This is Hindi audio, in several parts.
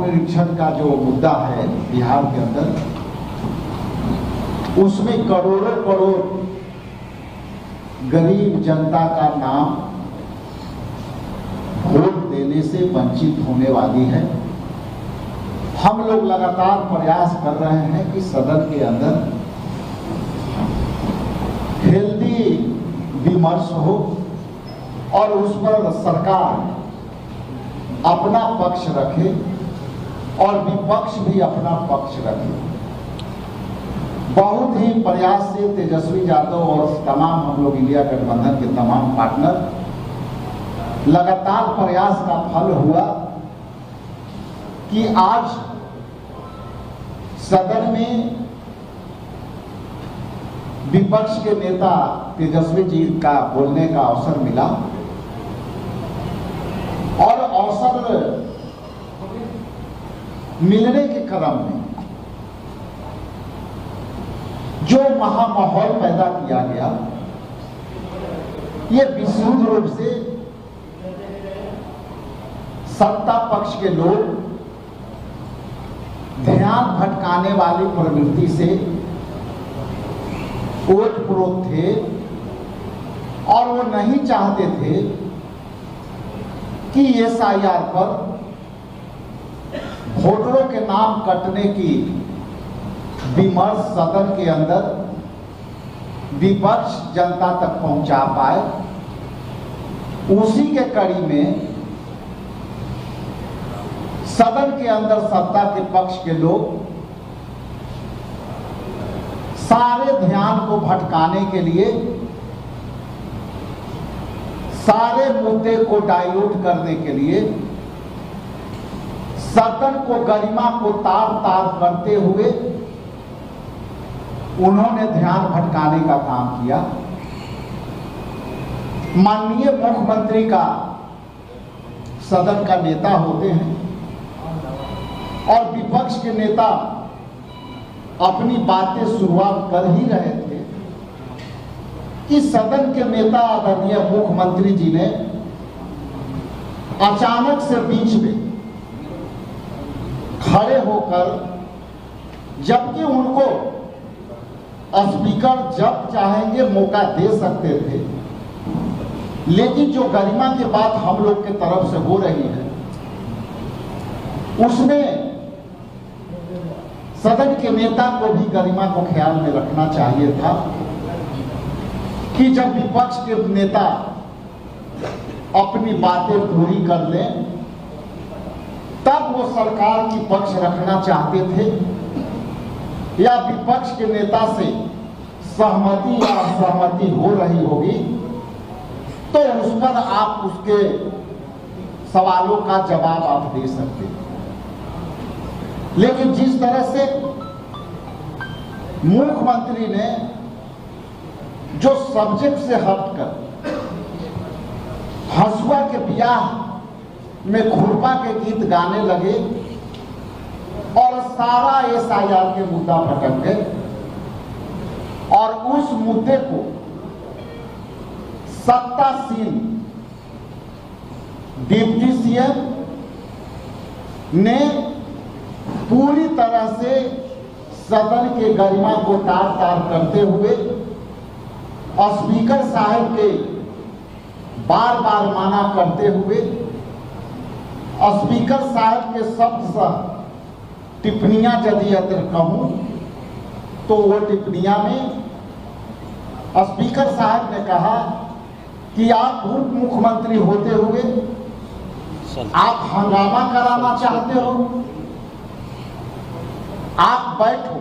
निरीक्षण का जो मुद्दा है बिहार के अंदर, उसमें करोड़ों करोड़ गरीब जनता का नाम वोट देने से वंचित होने वाली है। हम लोग लगातार प्रयास कर रहे हैं कि सदन के अंदर हेल्दी विमर्श हो और उस पर सरकार अपना पक्ष रखे और विपक्ष भी अपना पक्ष रखे। बहुत ही प्रयास से तेजस्वी यादव और तमाम हम लोग इंडिया गठबंधन के तमाम पार्टनर लगातार प्रयास का फल हुआ कि आज सदन में विपक्ष के नेता तेजस्वी जी का बोलने का अवसर मिला और अवसर मिलने के क्रम में जो महामाहौल पैदा किया गया, ये विशुद्ध रूप से सत्ता पक्ष के लोग ध्यान भटकाने वाली प्रवृत्ति से ओतप्रोत थे और वो नहीं चाहते थे कि एसआईआर पर वोटरों के नाम कटने की विमर्श सदन के अंदर विपक्ष जनता तक पहुंचा पाए। उसी के कड़ी में सदन के अंदर सत्ता के पक्ष के लोग सारे ध्यान को भटकाने के लिए, सारे मुद्दे को डाइल्यूट करने के लिए, सदन को गरिमा को तार तार करते हुए उन्होंने ध्यान भटकाने का काम किया। माननीय मुख्यमंत्री का सदन का नेता होते हैं और विपक्ष के नेता अपनी बातें शुरुआत कर ही रहे थे कि सदन के नेता आदरणीय मुख्यमंत्री जी ने अचानक से बीच में खड़े होकर, जबकि उनको स्पीकर जब चाहेंगे मौका दे सकते थे, लेकिन जो गरिमा की बात हम लोग के तरफ से हो रही है उसमें सदन के नेता को भी गरिमा को ख्याल में रखना चाहिए था कि जब विपक्ष के नेता अपनी बातें पूरी कर लें तब वो सरकार की पक्ष रखना चाहते थे, या विपक्ष के नेता से सहमति या असहमति हो रही होगी तो उस पर आप उसके सवालों का जवाब आप दे सकते हैं। लेकिन जिस तरह से मुख्यमंत्री ने जो सब्जेक्ट से हटकर हंसुआ के ब्याह में खुरपा के गीत गाने लगे और सारा एसआईआर के मुद्दा भटक गए और उस मुद्दे को सत्तासीन डिप्टी सीएम ने पूरी तरह से सदन के गरिमा को तार तार करते हुए स्पीकर साहब के बार बार माना करते हुए स्पीकर साहब के शब्द टिप्पणियां यदि अगर कहूं तो वो टिप्पणियां में स्पीकर साहब ने कहा कि आप उप मुख्यमंत्री होते हुए आप हंगामा कराना चाहते हो, आप बैठो।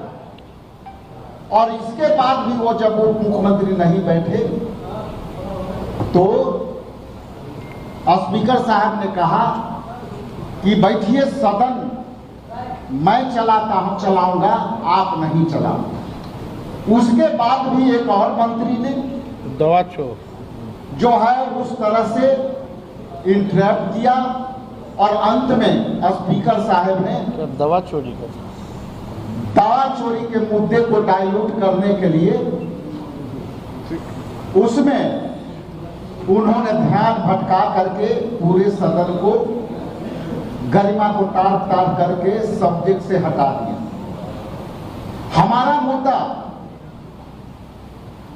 और इसके बाद भी वो जब उप मुख्यमंत्री नहीं बैठे तो स्पीकर साहब ने कहा कि बैठिए, सदन मैं चलाता हूं, चलाऊंगा, आप नहीं चलाओ। उसके बाद भी एक और मंत्री ने दवा जो है उस तरह से इंटरप्ट किया और अंत में स्पीकर साहब ने दवा चोरी के मुद्दे को डाइल्यूट करने के लिए उसमें उन्होंने ध्यान भटका करके पूरे सदन को गरिमा को तार तार करके सब्जेक्ट से हटा दिया। हमारा मुद्दा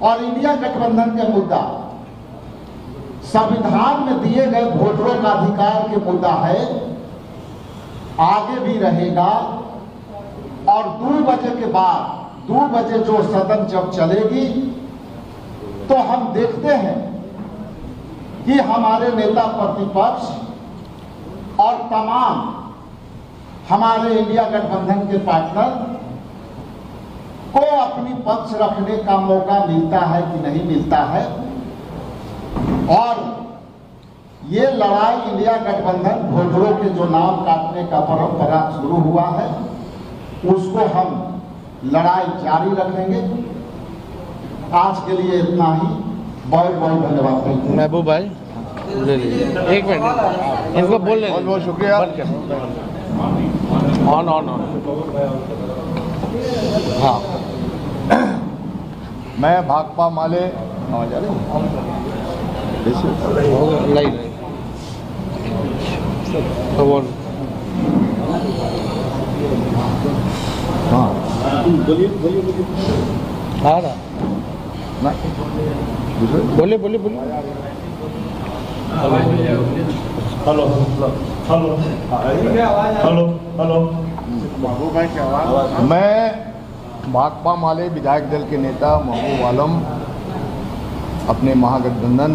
और इंडिया गठबंधन का मुद्दा संविधान में दिए गए वोटरों का अधिकार के मुद्दा है, आगे भी रहेगा। और 2 बजे के बाद 2 बजे जो सदन जब चलेगी तो हम देखते हैं कि हमारे नेता प्रतिपक्ष और तमाम हमारे इंडिया गठबंधन के पार्टनर को अपनी पक्ष रखने का मौका मिलता है कि नहीं मिलता है। और ये लड़ाई इंडिया गठबंधन वोटरों के जो नाम काटने का परंपरा शुरू हुआ है, उसको हम लड़ाई जारी रखेंगे। आज के लिए इतना ही। बहुत बहुत धन्यवाद। महबूब भाई ले लीजिए, 1 मिनट इनको बोल लें। बहुत बहुत शुक्रिया। ऑन हाँ, मैं भाकपा माले नहीं तो बोल। हाँ आ रहा ना बोले हेलो हेलो हेलो हेलो मैं भाकपा माले विधायक दल के नेता महबूब आलम अपने महागठबंधन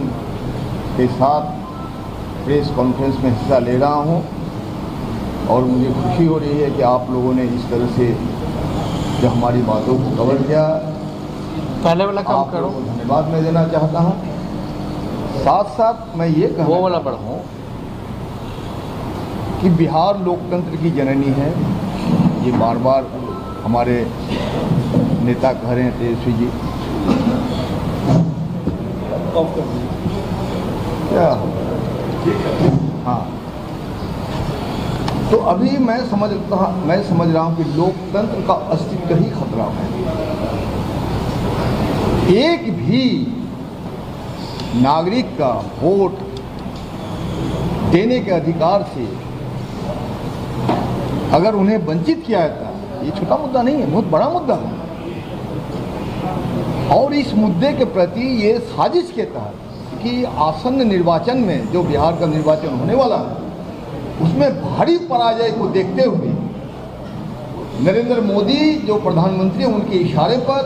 के साथ प्रेस कॉन्फ्रेंस में हिस्सा ले रहा हूं और मुझे खुशी हो रही है कि आप लोगों ने इस तरह से जो हमारी बातों को कवर किया, पहले वाला काम आप करो। लोगों को धन्यवाद मैं देना चाहता हूं। साथ साथ मैं ये कहना वाला चाहता हूं कि बिहार लोकतंत्र की जननी है। ये बार बार हमारे नेता कह रहे हैं तेजस्वी जी, क्या हाँ, तो अभी मैं समझ रहा हूं कि लोकतंत्र का अस्तित्व ही खतरा है। एक भी नागरिक का वोट देने के अधिकार से अगर उन्हें वंचित किया जाता, ये छोटा मुद्दा नहीं है, बहुत बड़ा मुद्दा है। और इस मुद्दे के प्रति ये साजिश के तहत कि आसन्न निर्वाचन में जो बिहार का निर्वाचन होने वाला है उसमें भारी पराजय को देखते हुए नरेंद्र मोदी जो प्रधानमंत्री उनके इशारे पर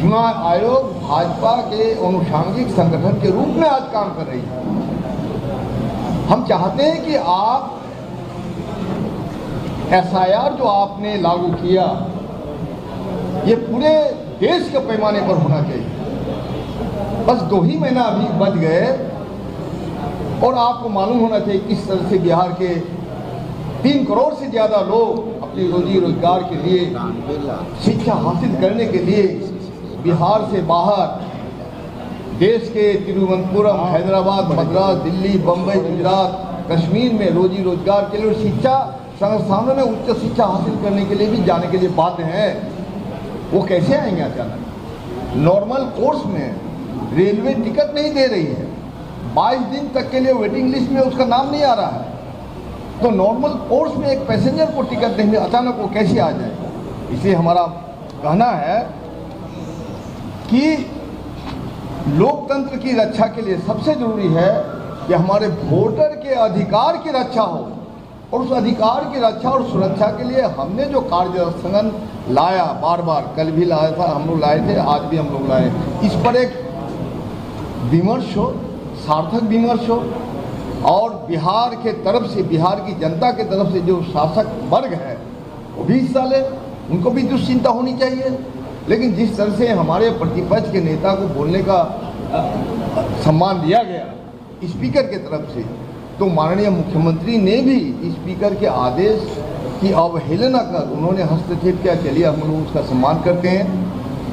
चुनाव आयोग भाजपा के अनुषांगिक संगठन के रूप में आज काम कर रही है। हम चाहते हैं कि आप एसआईआर जो आपने लागू किया ये पूरे देश के पैमाने पर होना चाहिए। बस 2 ही महीना अभी बच गए और आपको मालूम होना चाहिए किस तरह से बिहार के 3 करोड़ से ज़्यादा लोग अपनी रोजी रोजगार के लिए, शिक्षा हासिल करने के लिए बिहार से बाहर देश के तिरुवनंतपुरम, हैदराबाद, मद्रास, दिल्ली, बम्बई, गुजरात, कश्मीर में रोजी रोजगार के लिए, शिक्षा संस्थानों में उच्च शिक्षा हासिल करने के लिए भी जाने के लिए बाध्य हैं। वो कैसे आएंगे अचानक? नॉर्मल कोर्स में रेलवे टिकट नहीं दे रही है, 22 दिन तक के लिए वेटिंग लिस्ट में उसका नाम नहीं आ रहा है। तो नॉर्मल कोर्स में एक पैसेंजर को टिकट नहीं, अचानक वो कैसे आ जाए? इसलिए हमारा कहना है कि लोकतंत्र की रक्षा के लिए सबसे जरूरी है कि हमारे वोटर के अधिकार की रक्षा हो, और उस अधिकार की रक्षा और सुरक्षा के लिए हमने जो कार्यस्थगन लाया, बार बार कल भी लाया था, हम लोग लाए थे, आज भी हम लोग लाए, इस पर एक विमर्श हो, सार्थक विमर्श हो, और बिहार के तरफ से, बिहार की जनता के तरफ से जो शासक वर्ग है वो भी हिस्सा ले, उनको भी दुश्चिंता होनी चाहिए। लेकिन जिस तरह से हमारे प्रतिपक्ष के नेता को बोलने का सम्मान दिया गया स्पीकर के तरफ से, तो माननीय मुख्यमंत्री ने भी स्पीकर के आदेश की अवहेलना कर उन्होंने हस्तक्षेप किया। चलिए हम लोग उसका सम्मान करते हैं,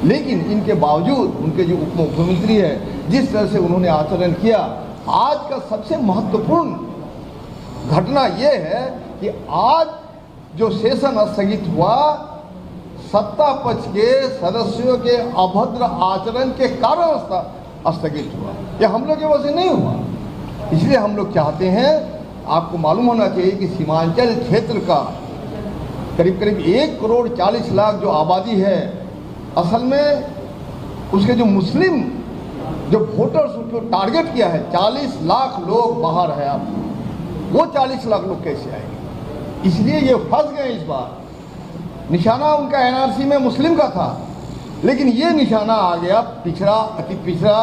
लेकिन इनके बावजूद उनके जो उप मुख्यमंत्री है जिस तरह से उन्होंने आचरण किया, आज का सबसे महत्वपूर्ण घटना यह है कि आज जो सेशन स्थगित हुआ, सत्ता पक्ष के सदस्यों के अभद्र आचरण के कारण स्थगित हुआ। यह हम लोग की वजह से नहीं हुआ। इसलिए हम लोग चाहते हैं आपको मालूम होना चाहिए कि सीमांचल क्षेत्र का करीब करीब 1,40,00,000 जो आबादी है, असल में उसके जो मुस्लिम जो वोटर्स उसको टारगेट किया है, 40 लाख लोग बाहर है। आप वो 40 लाख लोग कैसे आएंगे? इसलिए ये फंस गए इस बार। निशाना उनका एनआरसी में मुस्लिम का था, लेकिन ये निशाना आ गया पिछड़ा, अति पिछड़ा,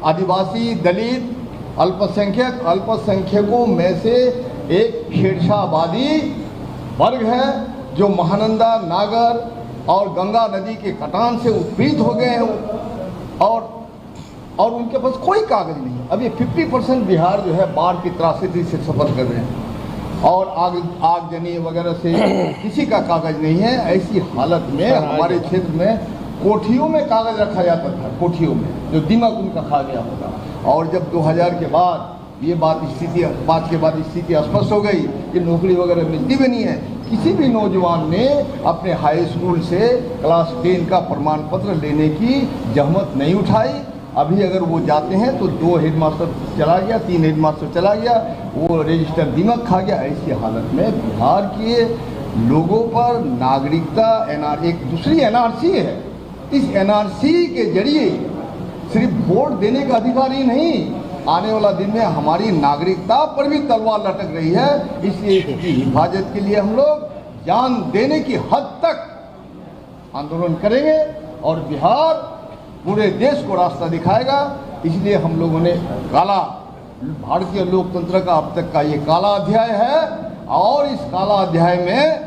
आदिवासी, दलित, अल्पसंख्यक। अल्पसंख्यकों में से एक शेरशाहवादी वर्ग है जो महानंदा, नागर और गंगा नदी के कटान से उत्पीड़ित हो गए हैं और उनके पास कोई कागज नहीं है। अभी 50% बिहार जो है बाढ़ की त्रासदी से सफ़र कर रहे हैं और आगजनी वगैरह से किसी का कागज नहीं है। ऐसी हालत में हमारे क्षेत्र में कोठियों में कागज रखा जाता था, कोठियों में, जो दिमाग उनका खा गया होगा। और जब 2000 के बाद ये बात स्थिति स्पष्ट हो गई कि नौकरी वगैरह मिलती भी नहीं है। किसी भी नौजवान ने अपने हाई स्कूल से क्लास 10 का प्रमाण पत्र लेने की जहमत नहीं उठाई। अभी अगर वो जाते हैं तो 2 हेडमास्टर चला गया, 3 हेडमास्टर चला गया, वो रजिस्टर दिमाग खा गया। ऐसी हालत में बिहार के लोगों पर नागरिकता एक दूसरी एनआरसी है। इस एनआरसी के जरिए सिर्फ वोट देने का अधिकार ही नहीं, आने वाला दिन में हमारी नागरिकता पर भी तलवार लटक रही है। इसलिए इसकी हिफाजत के लिए हम लोग जान देने की हद तक आंदोलन करेंगे और बिहार पूरे देश को रास्ता दिखाएगा। इसलिए हम लोगों ने भारतीय लोकतंत्र का अब तक का ये काला अध्याय है और इस काला अध्याय में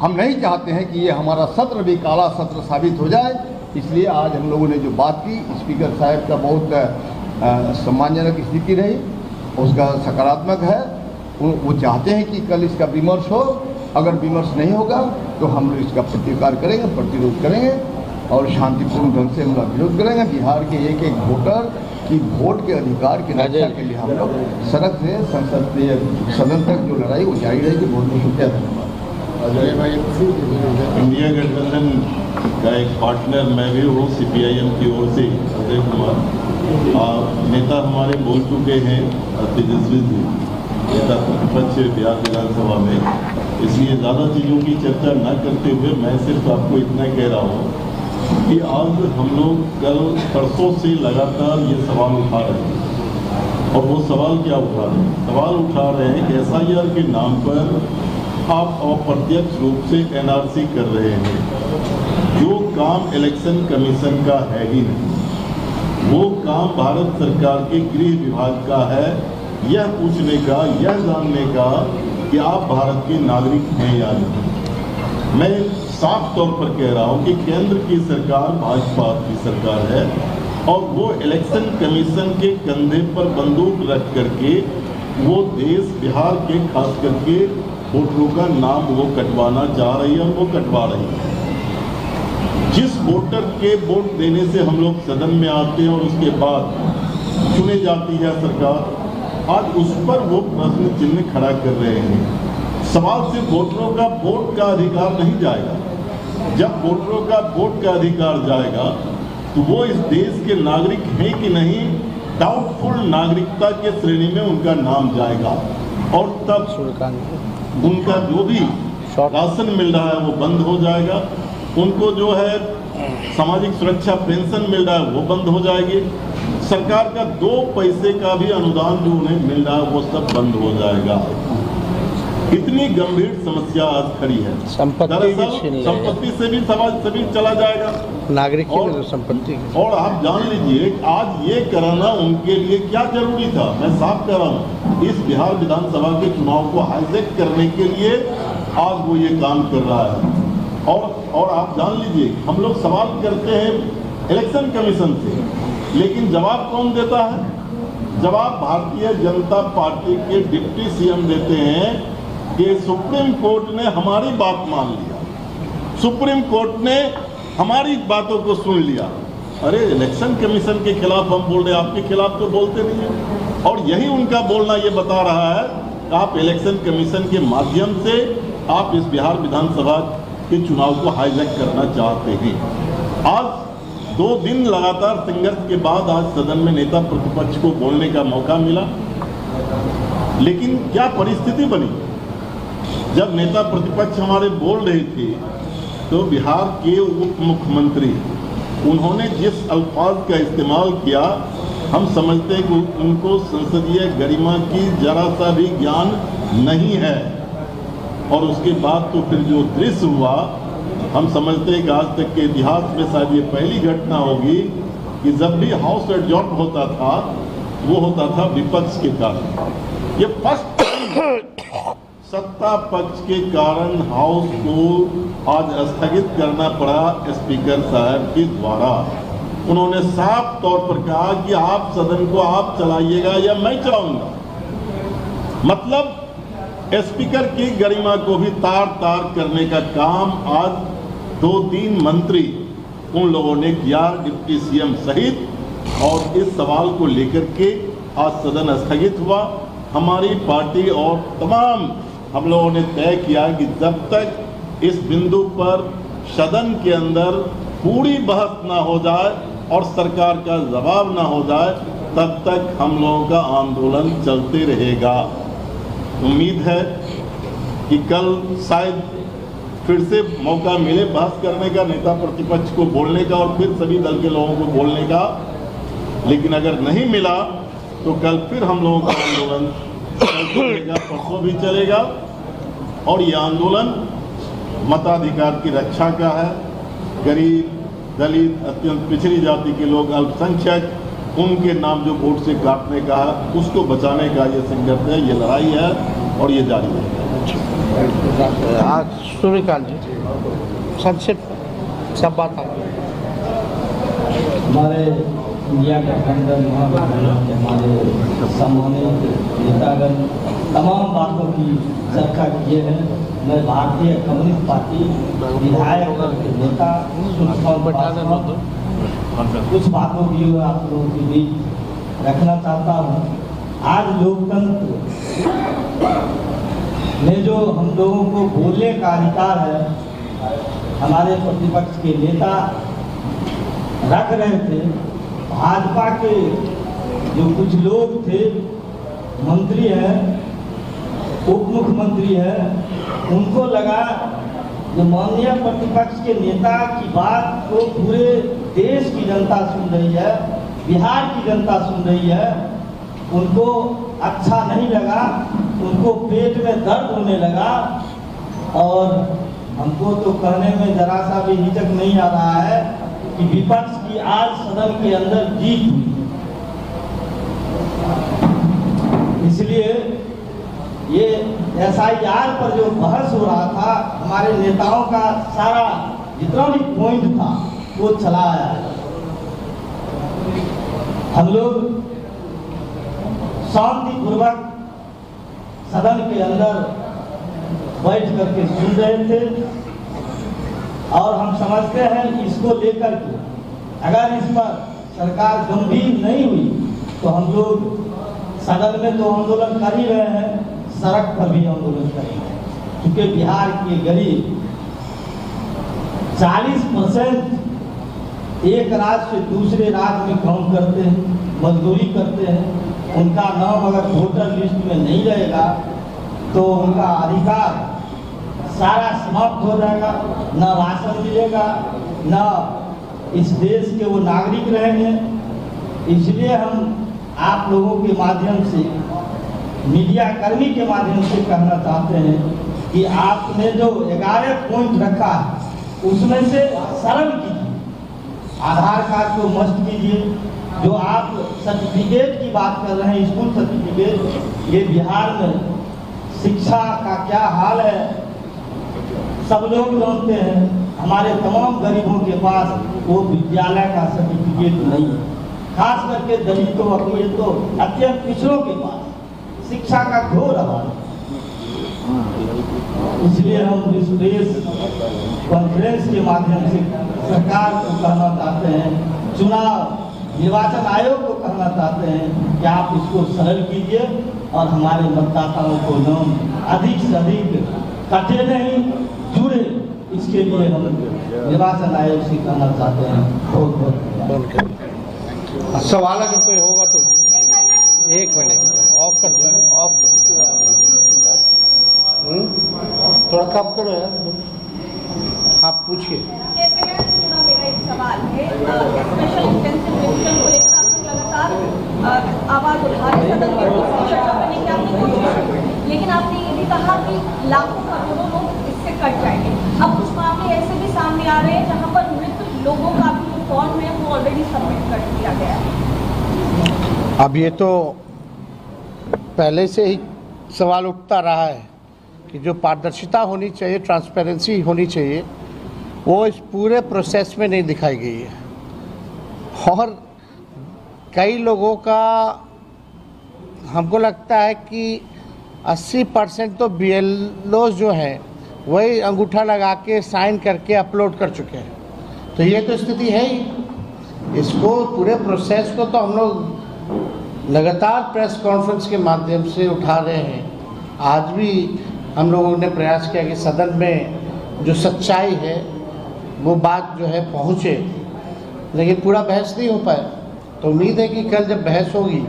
हम नहीं चाहते हैं कि ये हमारा सत्र भी काला सत्र साबित हो जाए। इसलिए आज हम लोगों ने जो बात की, स्पीकर साहब का बहुत सम्मानजनक स्थिति रही, उसका सकारात्मक है। वो चाहते हैं कि कल इसका विमर्श हो। अगर विमर्श नहीं होगा तो हम लोग इसका प्रतिकार करेंगे, प्रतिरोध करेंगे और शांतिपूर्ण ढंग से हम लोग विरोध करेंगे। बिहार के एक एक वोटर की वोट के अधिकार की रक्षा के लिए हम लोग सड़क से संसदीय सदन तक जो लड़ाई वो जारी रहेगी। बहुत बहुत शुक्रिया, धन्यवाद। इंडिया गठबंधन का एक पार्टनर मैं भी हूँ, CPIM की ओर से अजय कुमार नेता हमारे बोल चुके हैं, तेजस्वी जी नेता प्रतिपक्ष बिहार विधानसभा में, इसलिए ज़्यादा चीज़ों की चर्चा न करते हुए मैं सिर्फ आपको इतना कह रहा हूँ कि आज हम लोग कल परसों से लगातार ये सवाल उठा रहे हैं। और वो सवाल क्या उठा रहे हैं? सवाल उठा रहे हैं कि SIR के नाम पर आप अप्रत्यक्ष रूप से NRC कर रहे हैं, जो काम इलेक्शन कमीशन का है ही नहीं। वो काम भारत सरकार के गृह विभाग का है, यह पूछने का, यह जानने का कि आप भारत के नागरिक हैं या नहीं। मैं साफ तौर पर कह रहा हूं कि केंद्र की सरकार भाजपा की सरकार है और वो इलेक्शन कमीशन के कंधे पर बंदूक रख करके वो देश बिहार के खास करके वोटरों का नाम वो कटवाना चाह रही है और वो कटवा रही है। जिस वोटर के वोट देने से हम लोग सदन में आते हैं और उसके बाद चुने जाती है सरकार, आज उस पर वो प्रश्न चिन्ह खड़ा कर रहे हैं। सवाल सिर्फ वोटरों का वोट का अधिकार नहीं जाएगा। जब वोटरों का वोट का अधिकार जाएगा तो वो इस देश के नागरिक हैं कि नहीं, डाउटफुल नागरिकता के श्रेणी में उनका नाम जाएगा और तब उनका जो भी राशन मिल रहा है वो बंद हो जाएगा। उनको जो है सामाजिक सुरक्षा पेंशन मिल रहा है वो बंद हो जाएगी। सरकार का 2 पैसे का भी अनुदान जो उन्हें मिल रहा है वो सब बंद हो जाएगा। इतनी गंभीर समस्या आज खड़ी है। संपत्ति से भी समाज से भी चला जाएगा, नागरिक की संपत्ति। और आप जान लीजिए आज ये कराना उनके लिए क्या जरूरी था। मैं साफ कह रहा हूँ, इस बिहार विधानसभा के चुनाव को हाईजैक करने के लिए आज वो ये काम कर रहा है। और आप जान लीजिए, हम लोग सवाल करते हैं इलेक्शन कमीशन से, लेकिन जवाब कौन देता है? जवाब भारतीय जनता पार्टी के डिप्टी CM देते हैं कि सुप्रीम कोर्ट ने हमारी बात मान लिया, सुप्रीम कोर्ट ने हमारी बातों को सुन लिया। अरे इलेक्शन कमीशन के खिलाफ हम बोल रहे हैं, आपके खिलाफ तो बोलते नहीं है। और यही उनका बोलना ये बता रहा है कि आप इलेक्शन कमीशन के माध्यम से आप इस बिहार विधानसभा के चुनाव को हाईजैक करना चाहते हैं। आज 2 दिन लगातार संघर्ष के बाद आज सदन में नेता प्रतिपक्ष को बोलने का मौका मिला। लेकिन क्या परिस्थिति बनी, जब नेता प्रतिपक्ष हमारे बोल रहे थे तो बिहार के उप मुख्यमंत्री उन्होंने जिस अल्फाज का इस्तेमाल किया, हम समझते हैं कि उनको संसदीय गरिमा की जरा सा भी ज्ञान नहीं है। और उसके बाद तो फिर जो दृश्य हुआ, हम समझते हैं कि आज तक के इतिहास में शायद ये पहली घटना होगी कि जब भी हाउस एडजॉर्न होता था वो होता था विपक्ष के कारण। ये फर्स्ट सत्ता पक्ष के कारण हाउस को आज स्थगित करना पड़ा स्पीकर साहब के द्वारा। उन्होंने साफ तौर पर कहा कि आप सदन को आप चलाइएगा या मैं चलाऊंगा। मतलब स्पीकर की गरिमा को भी तार तार करने का काम आज 2-3 मंत्री उन लोगों ने किया, डिप्टी सीएम सहित। और इस सवाल को लेकर के आज सदन स्थगित हुआ। हमारी पार्टी और तमाम हम लोगों ने तय किया कि जब तक इस बिंदु पर सदन के अंदर पूरी बहस ना हो जाए और सरकार का जवाब ना हो जाए, तब तक हम लोगों का आंदोलन चलते रहेगा। उम्मीद है कि कल शायद फिर से मौका मिले बहस करने का, नेता प्रतिपक्ष को बोलने का और फिर सभी दल के लोगों को बोलने का। लेकिन अगर नहीं मिला तो कल फिर हम लोगों का आंदोलन चलेगा, परसों भी चलेगा। और ये आंदोलन मताधिकार की रक्षा का है। गरीब, दलित, अत्यंत पिछड़ी जाति के लोग, अल्पसंख्यक, उनके नाम जो वोट से काटने का है, उसको बचाने का ये संघर्ष है, ये लड़ाई है और ये जारी है। आज सूर्यकांत जी संक्षिप्त सब बात हमारे इंडिया गठबंधन महागठबंधन के हमारे सम्मानित नेतागण तमाम बातों की चर्चा किए हैं। मैं भारतीय कम्युनिस्ट पार्टी विधायक दल के नेता कुछ बातों की आप लोगों के बीच रखना चाहता हूँ। आज लोकतंत्र में जो हम लोगों को बोलने का अधिकार है, हमारे प्रतिपक्ष के नेता रख रहे थे। भाजपा के जो कुछ लोग थे, मंत्री हैं, उप मुख्यमंत्री हैं, उनको लगा जो माननीय प्रतिपक्ष के नेता की बात को पूरे देश की जनता सुन रही है, बिहार की जनता सुन रही है, उनको अच्छा नहीं लगा, उनको पेट में दर्द होने लगा। और हमको तो कहने में जरा सा भी हिचक नहीं आ रहा है कि विपक्ष की आज सदन के अंदर जीत हुई। इसलिए ये SIR पर जो बहस हो रहा था, हमारे नेताओं का सारा जितना भी पॉइंट था वो चला आया है। हम लोग शांतिपूर्वक सदन के अंदर बैठ करके सुन रहे थे और हम समझते हैं इसको लेकर के अगर इस पर सरकार गंभीर नहीं हुई तो हम लोग सदन में तो आंदोलन कर ही रहे हैं, सड़क पर भी आंदोलन करेंगे। क्योंकि बिहार के गरीब 40% एक राज्य से दूसरे राज्य में काम करते हैं, मजदूरी करते हैं। उनका नाम अगर वोटर लिस्ट में नहीं रहेगा तो उनका अधिकार सारा समाप्त हो जाएगा, ना राशन मिलेगा, ना इस देश के वो नागरिक रहेंगे। इसलिए हम आप लोगों के माध्यम से, मीडिया कर्मी के माध्यम से कहना चाहते हैं कि आपने जो 11 पॉइंट रखा है उसमें से सरल कीजिए। आधार कार्ड को मस्ट कीजिए। जो आप सर्टिफिकेट की बात कर रहे हैं, स्कूल सर्टिफिकेट, ये बिहार में शिक्षा का क्या हाल है सब लोग जानते हैं। हमारे तमाम गरीबों के पास वो विद्यालय का सर्टिफिकेट नहीं है, खास करके दलितों, अपीड़ितों, अत्यंत पिछड़ों के पास शिक्षा का घोर अभाव। इसलिए हम इस प्रेस कॉन्फ्रेंस के माध्यम से सरकार को कहना चाहते हैं, चुनाव निर्वाचन आयोग को कहना चाहते हैं कि आप इसको सरल कीजिए और हमारे मतदाताओं को नाम अधिक से अधिक कटे नहीं, जुड़े। इसके लिए हम निर्वाचन आयोग से कहना चाहते हैं। बहुत बहुत सवाल अगर कोई होगा तो 1 मिनट ऑफ कर दो, ऑफ कर। थोड़ा कम करो यार, आप पूछिए। कैसे है पूरा मेरा एक सवाल है, स्पेशल इंटेंसिव रिवीजन को लेकर आप लोग लगातार आवाज उठा रहे हैं, सदन में चर्चा करने की आपने कोशिश की, लेकिन आपने ये भी कहा कि लाखों करोड़ों लोग इससे कट जाएंगे। अब कुछ मामले ऐसे भी सामने आ रहे हैं जहां पर मृत लोगों का भी जो फॉर्म है वो ऑलरेडी सबमिट कर दिया गया है। अब ये तो पहले से ही सवाल उठता रहा है कि जो पारदर्शिता होनी चाहिए, ट्रांसपेरेंसी होनी चाहिए, वो इस पूरे प्रोसेस में नहीं दिखाई गई है। और कई लोगों का हमको लगता है कि 80% तो BLOs जो हैं वही अंगूठा लगा के साइन करके अपलोड कर चुके हैं। तो ये तो स्थिति है ही। इसको पूरे प्रोसेस को तो हम लोग लगातार प्रेस कॉन्फ्रेंस के माध्यम से उठा रहे हैं। आज भी हम लोगों ने प्रयास किया कि सदन में जो सच्चाई है वो बात जो है पहुँचे, लेकिन पूरा बहस नहीं हो पाया। तो उम्मीद है कि कल जब बहस होगी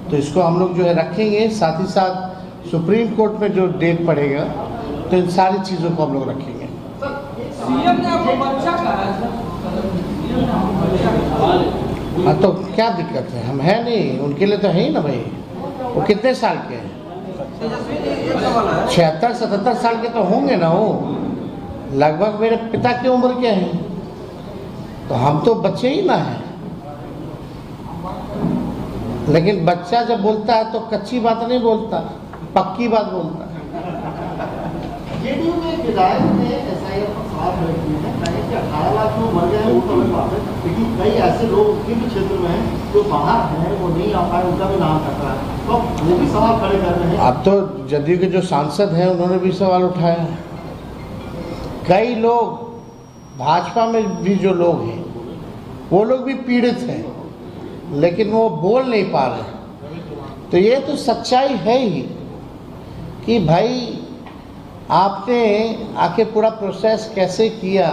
तो इसको हम लोग जो है रखेंगे, साथ ही साथ सुप्रीम कोर्ट में जो डेट पड़ेगा तो इन सारी चीज़ों को हम लोग रखेंगे। सीएम ने आपको बच्चा कहा हाँ, तो क्या दिक्कत है? हम हैं नहीं, उनके लिए तो है ही ना भाई। वो कितने साल के हैं? 76-77 साल के तो होंगे ना वो, लगभग मेरे पिता की उम्र के हैं। तो हम तो बच्चे ही ना हैं। लेकिन बच्चा जब बोलता है तो कच्ची बात नहीं बोलता, पक्की बात बोलता है। जेडीयू में विधायक ने SIR पर सवाल खड़े किए हैं, कहे कि 18 लाख लोग मर गए हैं वो तो अलग बात है, लेकिन कई ऐसे लोग उनके भी क्षेत्र में हैं जो बाहर हैं, वो नहीं आ पाए, उनका भी नाम कटरा है, तो वो भी सवाल खड़े कर रहे हैं। अब तो जदयू के जो सांसद हैं उन्होंने भी सवाल उठाया। कई लोग भाजपा में भी जो लोग हैं वो लोग भी पीड़ित हैं, लेकिन वो बोल नहीं पा रहे। तो ये तो सच्चाई है ही कि भाई आपने आके पूरा प्रोसेस कैसे किया,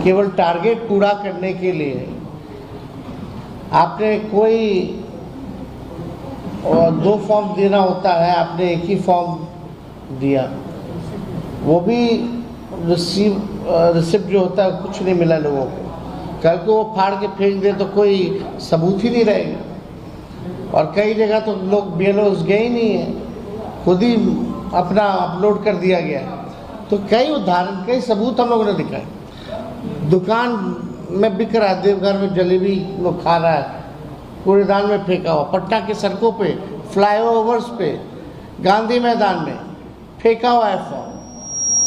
केवल टारगेट पूरा करने के लिए आपने कोई 2 फॉर्म देना होता है, आपने एक ही फॉर्म दिया, वो भी रिसिप्ट जो होता है कुछ नहीं मिला लोगों को। कल को वो फाड़ के फेंक दे तो कोई सबूत ही नहीं रहेगा। और कई जगह तो लोग BLOs गए ही नहीं है, खुद ही अपना अपलोड कर दिया गया। तो कई उदाहरण, कई सबूत हम लोगों ने दिखाए। दुकान में बिक रहा है, देवघर में जलेबी लोग खा रहा है, कूड़ेदान में फेंका हुआ, पटना के सड़कों पे, फ्लाईओवर्स पे, गांधी मैदान में फेंका हुआ है फॉर्म।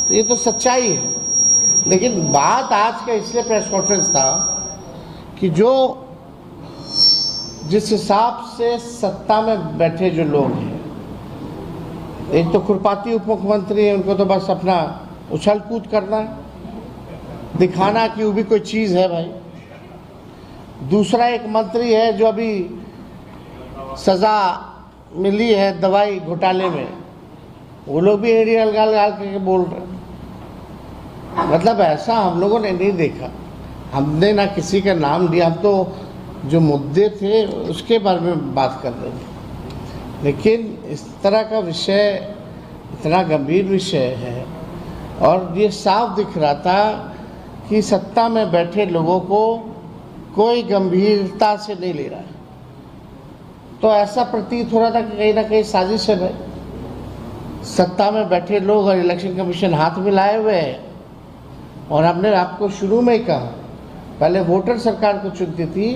तो ये तो सच्चाई है। लेकिन बात आज का इसलिए प्रेस कॉन्फ्रेंस था कि जो जिस हिसाब से सत्ता में बैठे जो लोग हैं, एक तो खुरपाती उप मुख्यमंत्री है, उनको तो बस अपना उछल कूद करना है, दिखाना कि वो भी कोई चीज़ है भाई। दूसरा एक मंत्री है जो अभी सज़ा मिली है दवाई घोटाले में, वो लोग भी एड़ी अलगाल करके बोल रहे हैं। मतलब ऐसा हम लोगों ने नहीं देखा। हमने ना किसी का नाम लिया, हम तो जो मुद्दे थे उसके बारे में बात कर रहे थे। लेकिन इस तरह का विषय इतना गंभीर विषय है और ये साफ दिख रहा था कि सत्ता में बैठे लोगों को कोई गंभीरता से नहीं ले रहा है। तो ऐसा प्रतीत हो रहा था कि कहीं ना कहीं साजिश है भाई। सत्ता में बैठे लोग और इलेक्शन कमीशन हाथ में लाए हुए हैं। और हमने आपको शुरू में ही कहा, पहले वोटर सरकार को चुनती थी,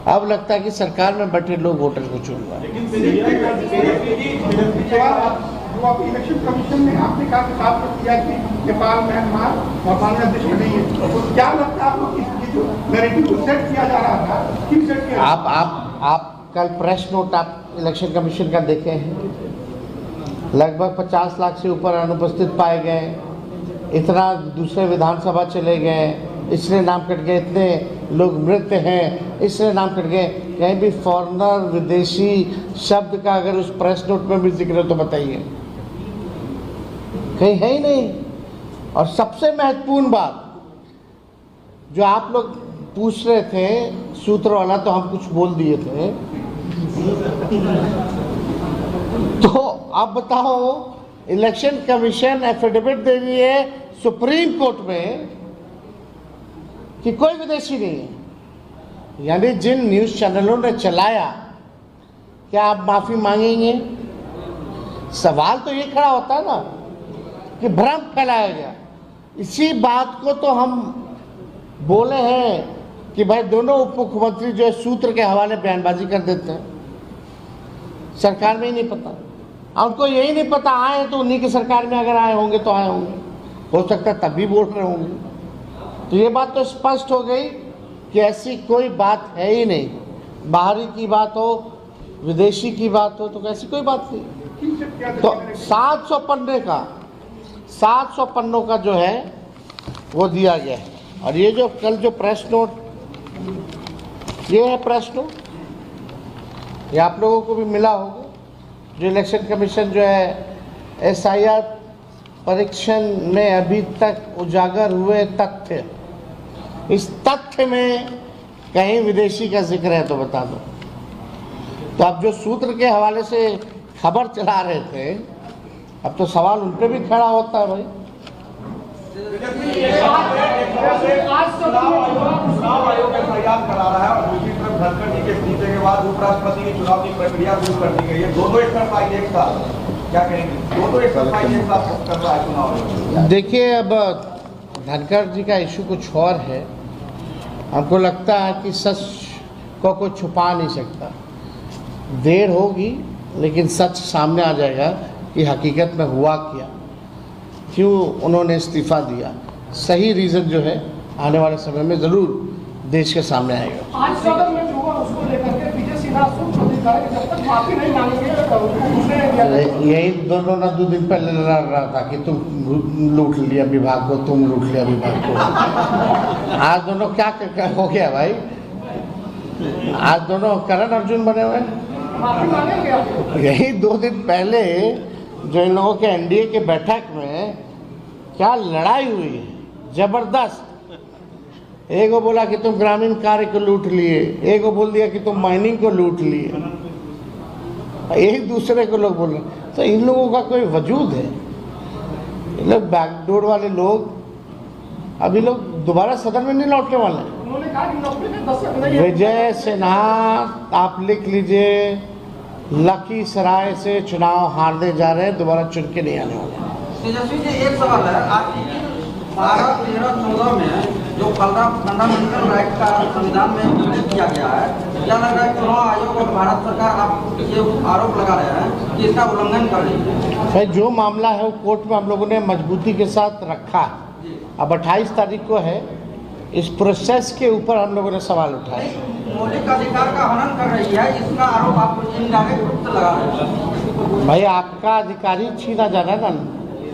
अब लगता है कि सरकार में बैठे लोग वोटर को चुन रहे हैं। इलेक्शन कमीशन ने आपने कहा कि साफ कर दिया कि नेपाल, म्यांमार और बांग्लादेश में नहीं है, तो क्या लगता है आपको कि जो नैरेटिव को सेट किया जा रहा था, क्यों सेट किया? आप कल प्रेस नोट आप इलेक्शन कमीशन का देखे हैं, लगभग 50 लाख से ऊपर अनुपस्थित पाए गए, इतना दूसरे विधानसभा चले गए, इसलिए नाम कट गए, इतने लोग मृत हैं इसलिए नाम कट गए। कहीं भी फॉरेनर, विदेशी शब्द का अगर उस प्रेस नोट में भी जिक्र है तो बताइए, कहीं है ही नहीं। और सबसे महत्वपूर्ण बात जो आप लोग पूछ रहे थे सूत्र वाला, तो हम कुछ बोल दिए थे। तो आप बताओ इलेक्शन कमीशन एफिडेविट दे रही है सुप्रीम कोर्ट में कि कोई विदेशी नहीं है। यानी जिन न्यूज़ चैनलों ने चलाया, क्या आप माफ़ी मांगेंगे? सवाल तो ये खड़ा होता है ना कि भ्रम फैलाया गया। इसी बात को तो हम बोले हैं कि भाई दोनों उप मुख्यमंत्री जो है सूत्र के हवाले बयानबाजी कर देते हैं, सरकार में ही नहीं पता। और उनको यही नहीं पता, आए तो उन्हीं की सरकार में अगर आए होंगे तो आए होंगे, हो सकता है तब भी बोल रहे होंगे। तो ये बात तो स्पष्ट हो गई कि ऐसी कोई बात है ही नहीं। बाहरी की बात हो, विदेशी की बात हो, तो ऐसी कोई बात नहीं। तो 700 पन्नों का जो है वो दिया गया है। और ये जो कल जो प्रेस नोट, ये है प्रेस नोट, ये आप लोगों को भी मिला होगा, जो इलेक्शन कमीशन जो है SIR परीक्षण में अभी तक उजागर हुए तथ्य, इस तथ्य में कहीं विदेशी का जिक्र है तो बता दो। तो अब जो सूत्र के हवाले से खबर चला रहे थे, अब तो सवाल उन पे भी खड़ा होता है भाई। चुनाव आयोग FIR करा रहा है और दूसरी तरफ धनखड़ जी के इस्तीफे के बाद उपराष्ट्रपति की चुनाव की प्रक्रिया शुरू कर दी गई है। दोनों एक तरफ आएंगे एक साथ, क्या कहेंगे? दोनों एक तरफ आएंगे एक साथ कर रहा है चुनाव। देखिए, अब धनखड़ जी का इशू कुछ और है। हमको लगता है कि सच को कोई छुपा नहीं सकता। देर होगी लेकिन सच सामने आ जाएगा कि हकीकत में हुआ क्या, क्यों उन्होंने इस्तीफा दिया। सही रीज़न जो है आने वाले समय में ज़रूर देश के सामने आएगा। आज सदन में जो हुआ उसको लेकर के विजय सिन्हा जब तक माफी नहीं मांगेंगे, यही दोनों ना 2 दिन पहले लड़ रहा था कि तुम लूट लिया विभाग को, तुम लूट लिया विभाग को। आज दोनों क्या हो गया भाई? आज दोनों करण अर्जुन बने हुए हैं। माफी मांगेंगे? यही 2 दिन पहले जो इन लोगों के NDA के बैठक में क्या लड़ाई हुई है, जबरदस्त। एक को बोला कि तुम ग्रामीण कार्य को लूट लिए, एक को बोल दिया कि तुम माइनिंग को लूट लिए, एक दूसरे को लोग बोल रहे। तो इन लोगों का कोई वजूद है? ये लोग बैकडोर वाले लोग, अभी लोग दोबारा सदन में नहीं लौटने वाले। उन्होंने कहा कि नौकरी में 10 विजय सिन्हा, आप लिख लीजिए, लखीसराय से चुनाव हारने जा रहे हैं, दोबारा चुन के नहीं आने वाले। तेजस्वी जी, एक सवाल है, आपकी 12, 13, 14 में जो फंडामेंटल राइट का संविधान में उल्लेख किया गया है, क्या लग रहा है चुनाव आयोग और भारत सरकार आप ये आरोप लगा रहे हैं कि इसका उल्लंघन कर रही है? भाई, जो मामला है वो कोर्ट में हम लोगों ने मजबूती के साथ रखा है। अब 28 तारीख को है, इस प्रोसेस के ऊपर हम लोगों ने सवाल उठाए। मौलिक अधिकार का हनन कर रही है, इसका आरोप आप इनडायरेक्ट रूप से लगा रहे हैं। भाई, आपका अधिकारी छीना जा रहा है ना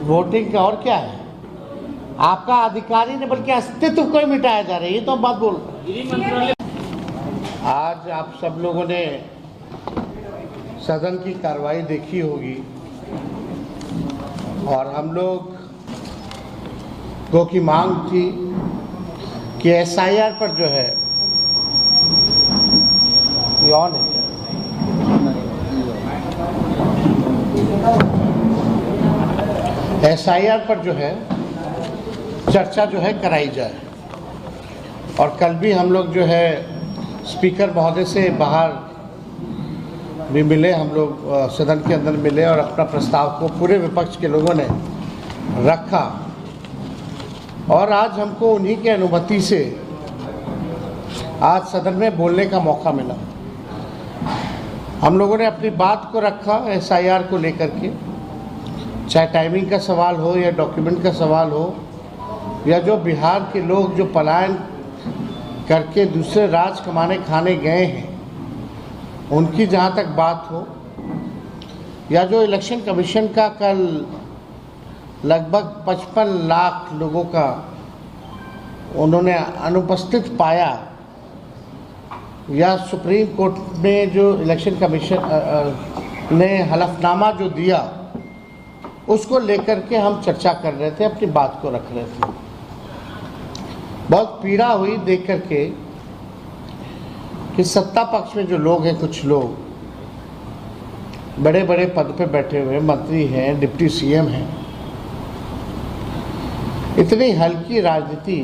वोटिंग का, और क्या है? आपका अधिकारी ने बल्कि अस्तित्व को ही मिटाया जा रहा है, ये तो हम बात बोल रहे हैं। आज आप सब लोगों ने सदन की कार्रवाई देखी होगी और हम लोग को की मांग थी कि SIR पर जो है, ये ऑन है, SIR पर जो है चर्चा जो है कराई जाए। और कल भी हम लोग जो है स्पीकर महोदय से बाहर भी मिले, हम लोग सदन के अंदर मिले और अपना प्रस्ताव को पूरे विपक्ष के लोगों ने रखा। और आज हमको उन्हीं की अनुमति से आज सदन में बोलने का मौका मिला। हम लोगों ने अपनी बात को रखा SIR को लेकर के, चाहे टाइमिंग का सवाल हो या डॉक्यूमेंट का सवाल हो, या जो बिहार के लोग जो पलायन करके दूसरे राज्य कमाने खाने गए हैं उनकी जहाँ तक बात हो, या जो इलेक्शन कमीशन का कल लगभग 55 लाख लोगों का उन्होंने अनुपस्थित पाया, या सुप्रीम कोर्ट में जो इलेक्शन कमीशन ने हलफनामा जो दिया उसको लेकर के हम चर्चा कर रहे थे, अपनी बात को रख रहे थे। बहुत पीड़ा हुई देख करके कि सत्ता पक्ष में जो लोग हैं, कुछ लोग बड़े बड़े पद पे बैठे हुए मंत्री हैं, डिप्टी सीएम हैं, इतनी हल्की राजनीति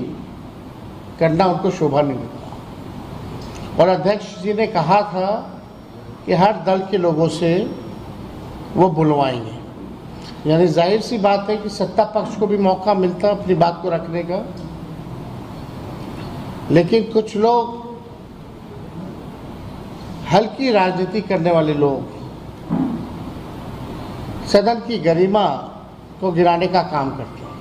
करना उनको शोभा नहीं देता। और अध्यक्ष जी ने कहा था कि हर दल के लोगों से वो बुलवाएंगे, यानी जाहिर सी बात है कि सत्ता पक्ष को भी मौका मिलता है अपनी बात को रखने का। लेकिन कुछ लोग, हल्की राजनीति करने वाले लोग, सदन की गरिमा को गिराने का काम करते हैं।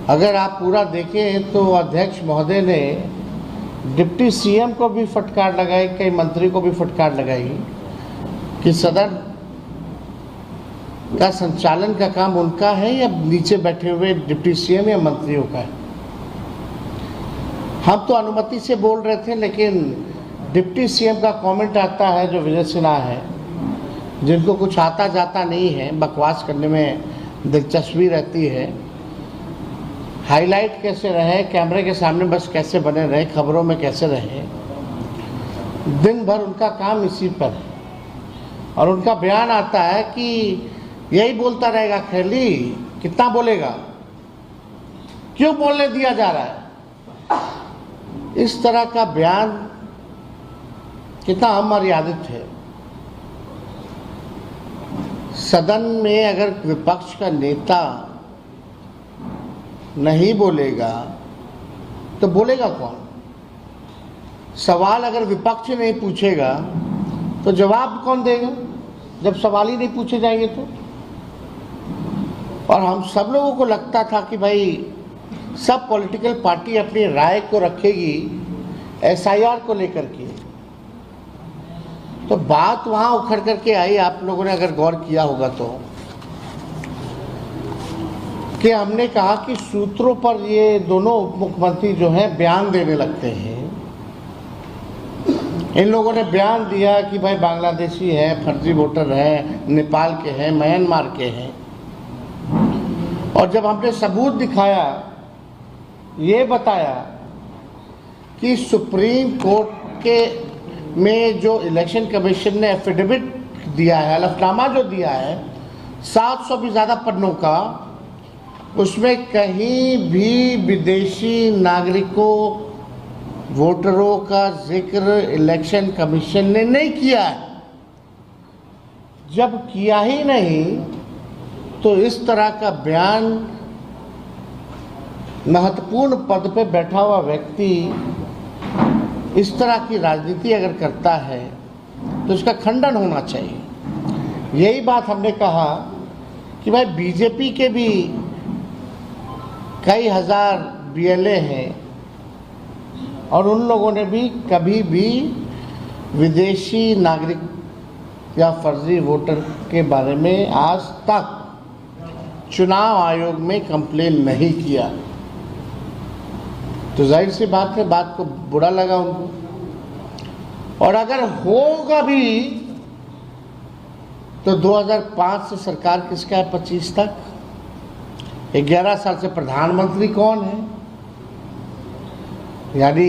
अगर आप पूरा देखें तो अध्यक्ष महोदय ने डिप्टी सीएम को भी फटकार लगाई, कई मंत्री को भी फटकार लगाई कि सदन का संचालन का काम उनका है या नीचे बैठे हुए डिप्टी सीएम या मंत्रियों का है। हम तो अनुमति से बोल रहे थे, लेकिन डिप्टी सीएम का कमेंट आता है जो विजय सिन्हा है, जिनको कुछ आता जाता नहीं है, बकवास करने में दिलचस्पी रहती है, हाईलाइट कैसे रहे, कैमरे के सामने बस कैसे बने रहे, खबरों में कैसे रहे, दिन भर उनका काम इसी पर है। और उनका बयान आता है कि यही बोलता रहेगा खैली, कितना बोलेगा, क्यों बोलने दिया जा रहा है। इस तरह का बयान कितना अमर्यादित है। सदन में अगर विपक्ष का नेता नहीं बोलेगा तो बोलेगा कौन? सवाल अगर विपक्ष नहीं पूछेगा तो जवाब कौन देगा, जब सवाल ही नहीं पूछे जाएंगे तो। और हम सब लोगों को लगता था कि भाई सब पॉलिटिकल पार्टी अपनी राय को रखेगी एसआईआर को लेकर के, तो बात वहां उखड़ करके आई। आप लोगों ने अगर गौर किया होगा तो कि हमने कहा कि सूत्रों पर ये दोनों उप मुख्यमंत्री जो हैं बयान देने लगते हैं। इन लोगों ने बयान दिया कि भाई बांग्लादेशी हैं, फर्जी वोटर हैं, नेपाल के हैं, म्यांमार के हैं। और जब हमने सबूत दिखाया, ये बताया कि सुप्रीम कोर्ट के में जो इलेक्शन कमीशन ने एफिडेविट दिया है, हलफनामा जो दिया है 700 भी ज़्यादा पन्नों का, उसमें कहीं भी विदेशी नागरिकों वोटरों का जिक्र इलेक्शन कमीशन ने नहीं किया है। जब किया ही नहीं तो इस तरह का बयान महत्वपूर्ण पद पे बैठा हुआ व्यक्ति इस तरह की राजनीति अगर करता है तो इसका खंडन होना चाहिए। यही बात हमने कहा कि भाई बीजेपी के भी कई हजार बीएलए हैं और उन लोगों ने भी कभी भी विदेशी नागरिक या फर्जी वोटर के बारे में आज तक चुनाव आयोग में कंप्लेन नहीं किया। तो जाहिर सी बात है, बात को बुरा लगा उनको। और अगर होगा भी तो 2005 से सरकार किसका है 25 तक, 11 साल से प्रधानमंत्री कौन है? यानी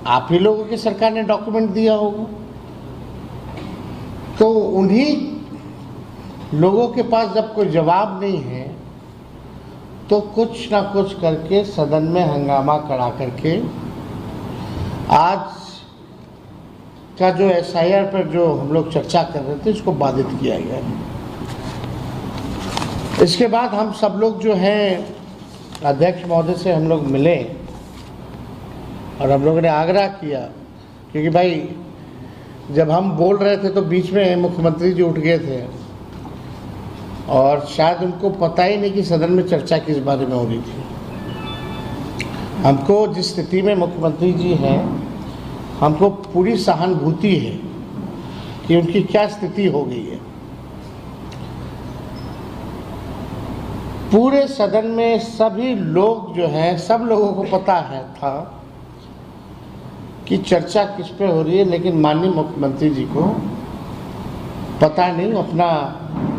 आप ही लोगों की सरकार ने डॉक्यूमेंट दिया होगा। तो उन्हीं लोगों के पास जब कोई जवाब नहीं है तो कुछ ना कुछ करके सदन में हंगामा करा करके आज का जो एसआईआर पर जो हम लोग चर्चा कर रहे थे इसको बाधित किया गया। इसके बाद हम सब लोग जो हैं अध्यक्ष महोदय से हम लोग मिले और हम लोगों ने आग्रह किया, क्योंकि भाई जब हम बोल रहे थे तो बीच में मुख्यमंत्री जी उठ गए थे और शायद उनको पता ही नहीं कि सदन में चर्चा किस बारे में हो रही थी। हमको जिस स्थिति में मुख्यमंत्री जी हैं, हमको पूरी सहानुभूति है कि उनकी क्या स्थिति हो गई है। पूरे सदन में सभी लोग जो हैं, सब लोगों को पता है था कि चर्चा किस पे हो रही है, लेकिन माननीय मुख्यमंत्री जी को पता नहीं, अपना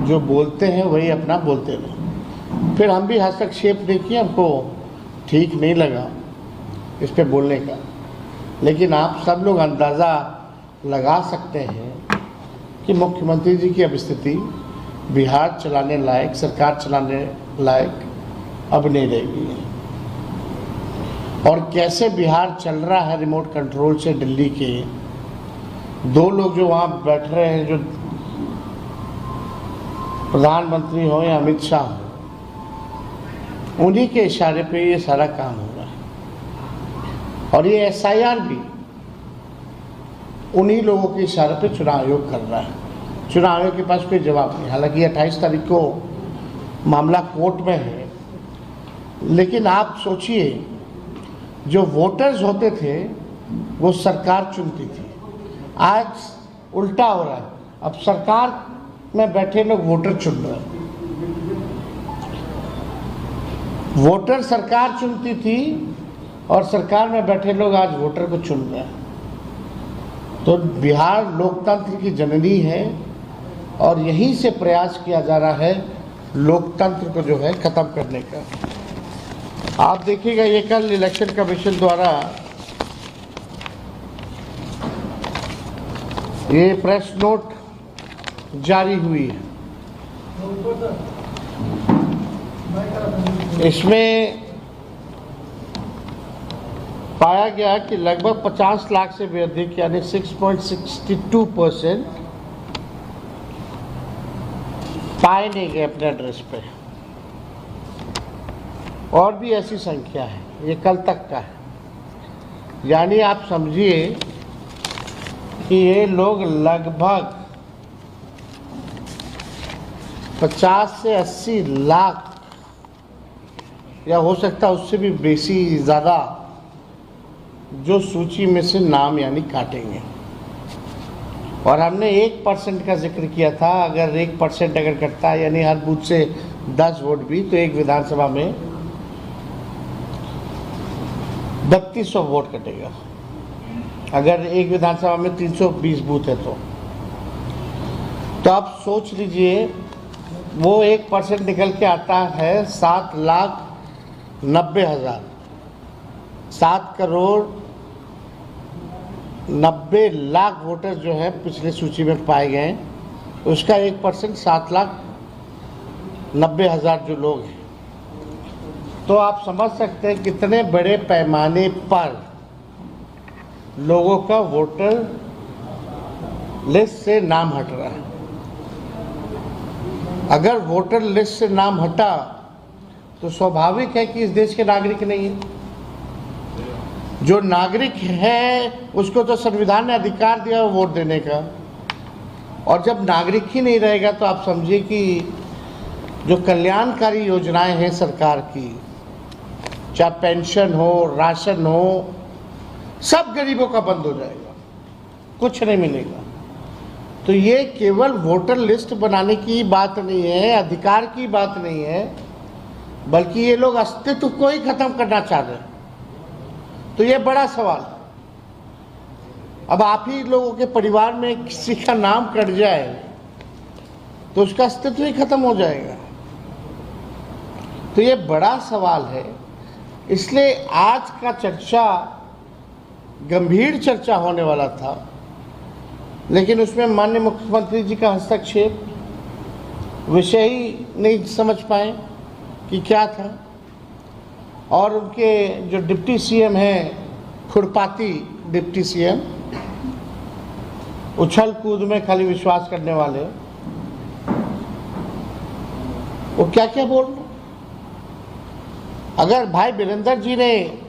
जो बोलते हैं वही अपना बोलते रहे। फिर हम भी हस्तक्षेप नहीं किए, हमको ठीक नहीं लगा इस पे बोलने का। लेकिन आप सब लोग अंदाज़ा लगा सकते हैं कि मुख्यमंत्री जी की अब स्थिति बिहार चलाने लायक, सरकार चलाने लायक अब नहीं रहेगी। और कैसे बिहार चल रहा है रिमोट कंट्रोल से दिल्ली के, दो लोग जो वहाँ बैठ रहे हैं, जो प्रधानमंत्री हो या अमित शाह हो, उन्हीं के इशारे पे ये सारा काम हो रहा है। और ये SIR भी उन्हीं लोगों के इशारे पे चुनाव आयोग कर रहा है। चुनाव आयोग के पास कोई जवाब नहीं। हालांकि 28 तारीख को मामला कोर्ट में है, लेकिन आप सोचिए, जो वोटर्स होते थे वो सरकार चुनती थी, आज उल्टा हो रहा है। अब सरकार में बैठे लोग वोटर चुन रहे हैं। वोटर सरकार चुनती थी और सरकार में बैठे लोग आज वोटर को चुन रहे हैं। तो बिहार लोकतंत्र की जननी है और यहीं से प्रयास किया जा रहा है लोकतंत्र को जो है खत्म करने का। आप देखिएगा, ये कल इलेक्शन कमीशन द्वारा ये प्रेस नोट जारी हुई है। इसमें पाया गया कि लगभग 50 लाख से भी अधिक यानी 6.62% पाए नहीं गए अपने एड्रेस पे। और भी ऐसी संख्या है, ये कल तक का है। यानी आप समझिए कि ये लोग लगभग 50 से 80 लाख या हो सकता है उससे भी बेसी ज़्यादा जो सूची में से नाम यानी काटेंगे। और हमने 1% का जिक्र किया था। अगर 1% अगर कटता है यानी हर बूथ से 10 वोट भी, तो एक विधानसभा में 3200 वोट कटेगा। अगर एक विधानसभा में 320 बूथ है तो आप सोच लीजिए, वो 1% निकल के आता है 7,90,000। 7,90,00,000 वोटर जो है पिछले सूची में पाए गए, उसका 1% 7,90,000 जो लोग हैं। तो आप समझ सकते हैं कितने बड़े पैमाने पर लोगों का वोटर लिस्ट से नाम हट रहा है। अगर वोटर लिस्ट से नाम हटा तो स्वाभाविक है कि इस देश के नागरिक नहीं है। जो नागरिक है उसको तो संविधान ने अधिकार दिया वोट देने का, और जब नागरिक ही नहीं रहेगा तो आप समझिए कि जो कल्याणकारी योजनाएं हैं सरकार की, चाहे पेंशन हो, राशन हो, सब गरीबों का बंद हो जाएगा, कुछ नहीं मिलेगा। तो ये केवल वोटर लिस्ट बनाने की बात नहीं है, अधिकार की बात नहीं है, बल्कि ये लोग अस्तित्व को ही खत्म करना चाह रहे हैं। तो ये बड़ा सवाल। अब आप ही लोगों के परिवार में किसी का नाम कट जाए तो उसका अस्तित्व ही खत्म हो जाएगा। तो ये बड़ा सवाल है। इसलिए आज का चर्चा गंभीर चर्चा होने वाला था, लेकिन उसमें माननीय मुख्यमंत्री जी का हस्तक्षेप, विषय ही नहीं समझ पाए कि क्या था। और उनके जो डिप्टी सीएम हैं, खुरपाती डिप्टी सीएम, उछल कूद में खाली विश्वास करने वाले, वो क्या क्या बोल रहे। अगर भाई वीरेंद्र जी ने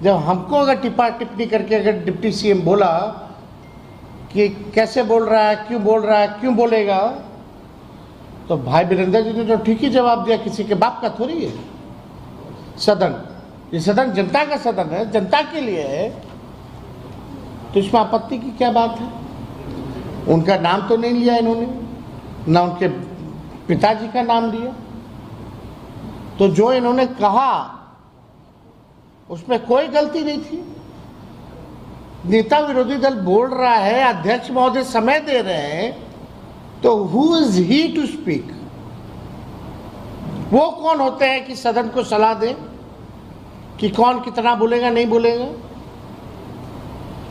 जब हमको अगर टिप्पा टिप्पणी करके अगर डिप्टी सीएम बोला कि कैसे बोल रहा है, क्यों बोल रहा है, क्यों बोलेगा, तो भाई वीरेंद्र जी ने तो ठीक ही जवाब दिया। किसी के बाप का थोड़ी है सदन, ये सदन जनता का सदन है, जनता के लिए है। तो इसमें आपत्ति की क्या बात है। उनका नाम तो नहीं लिया इन्होंने, ना उनके पिताजी का नाम लिया। तो जो इन्होंने कहा उसमें कोई गलती नहीं थी। नेता विरोधी दल बोल रहा है, अध्यक्ष महोदय समय दे रहे हैं, तो who is he to speak. वो कौन होते हैं कि सदन को सलाह दें कि कौन कितना बोलेगा, नहीं बोलेगा।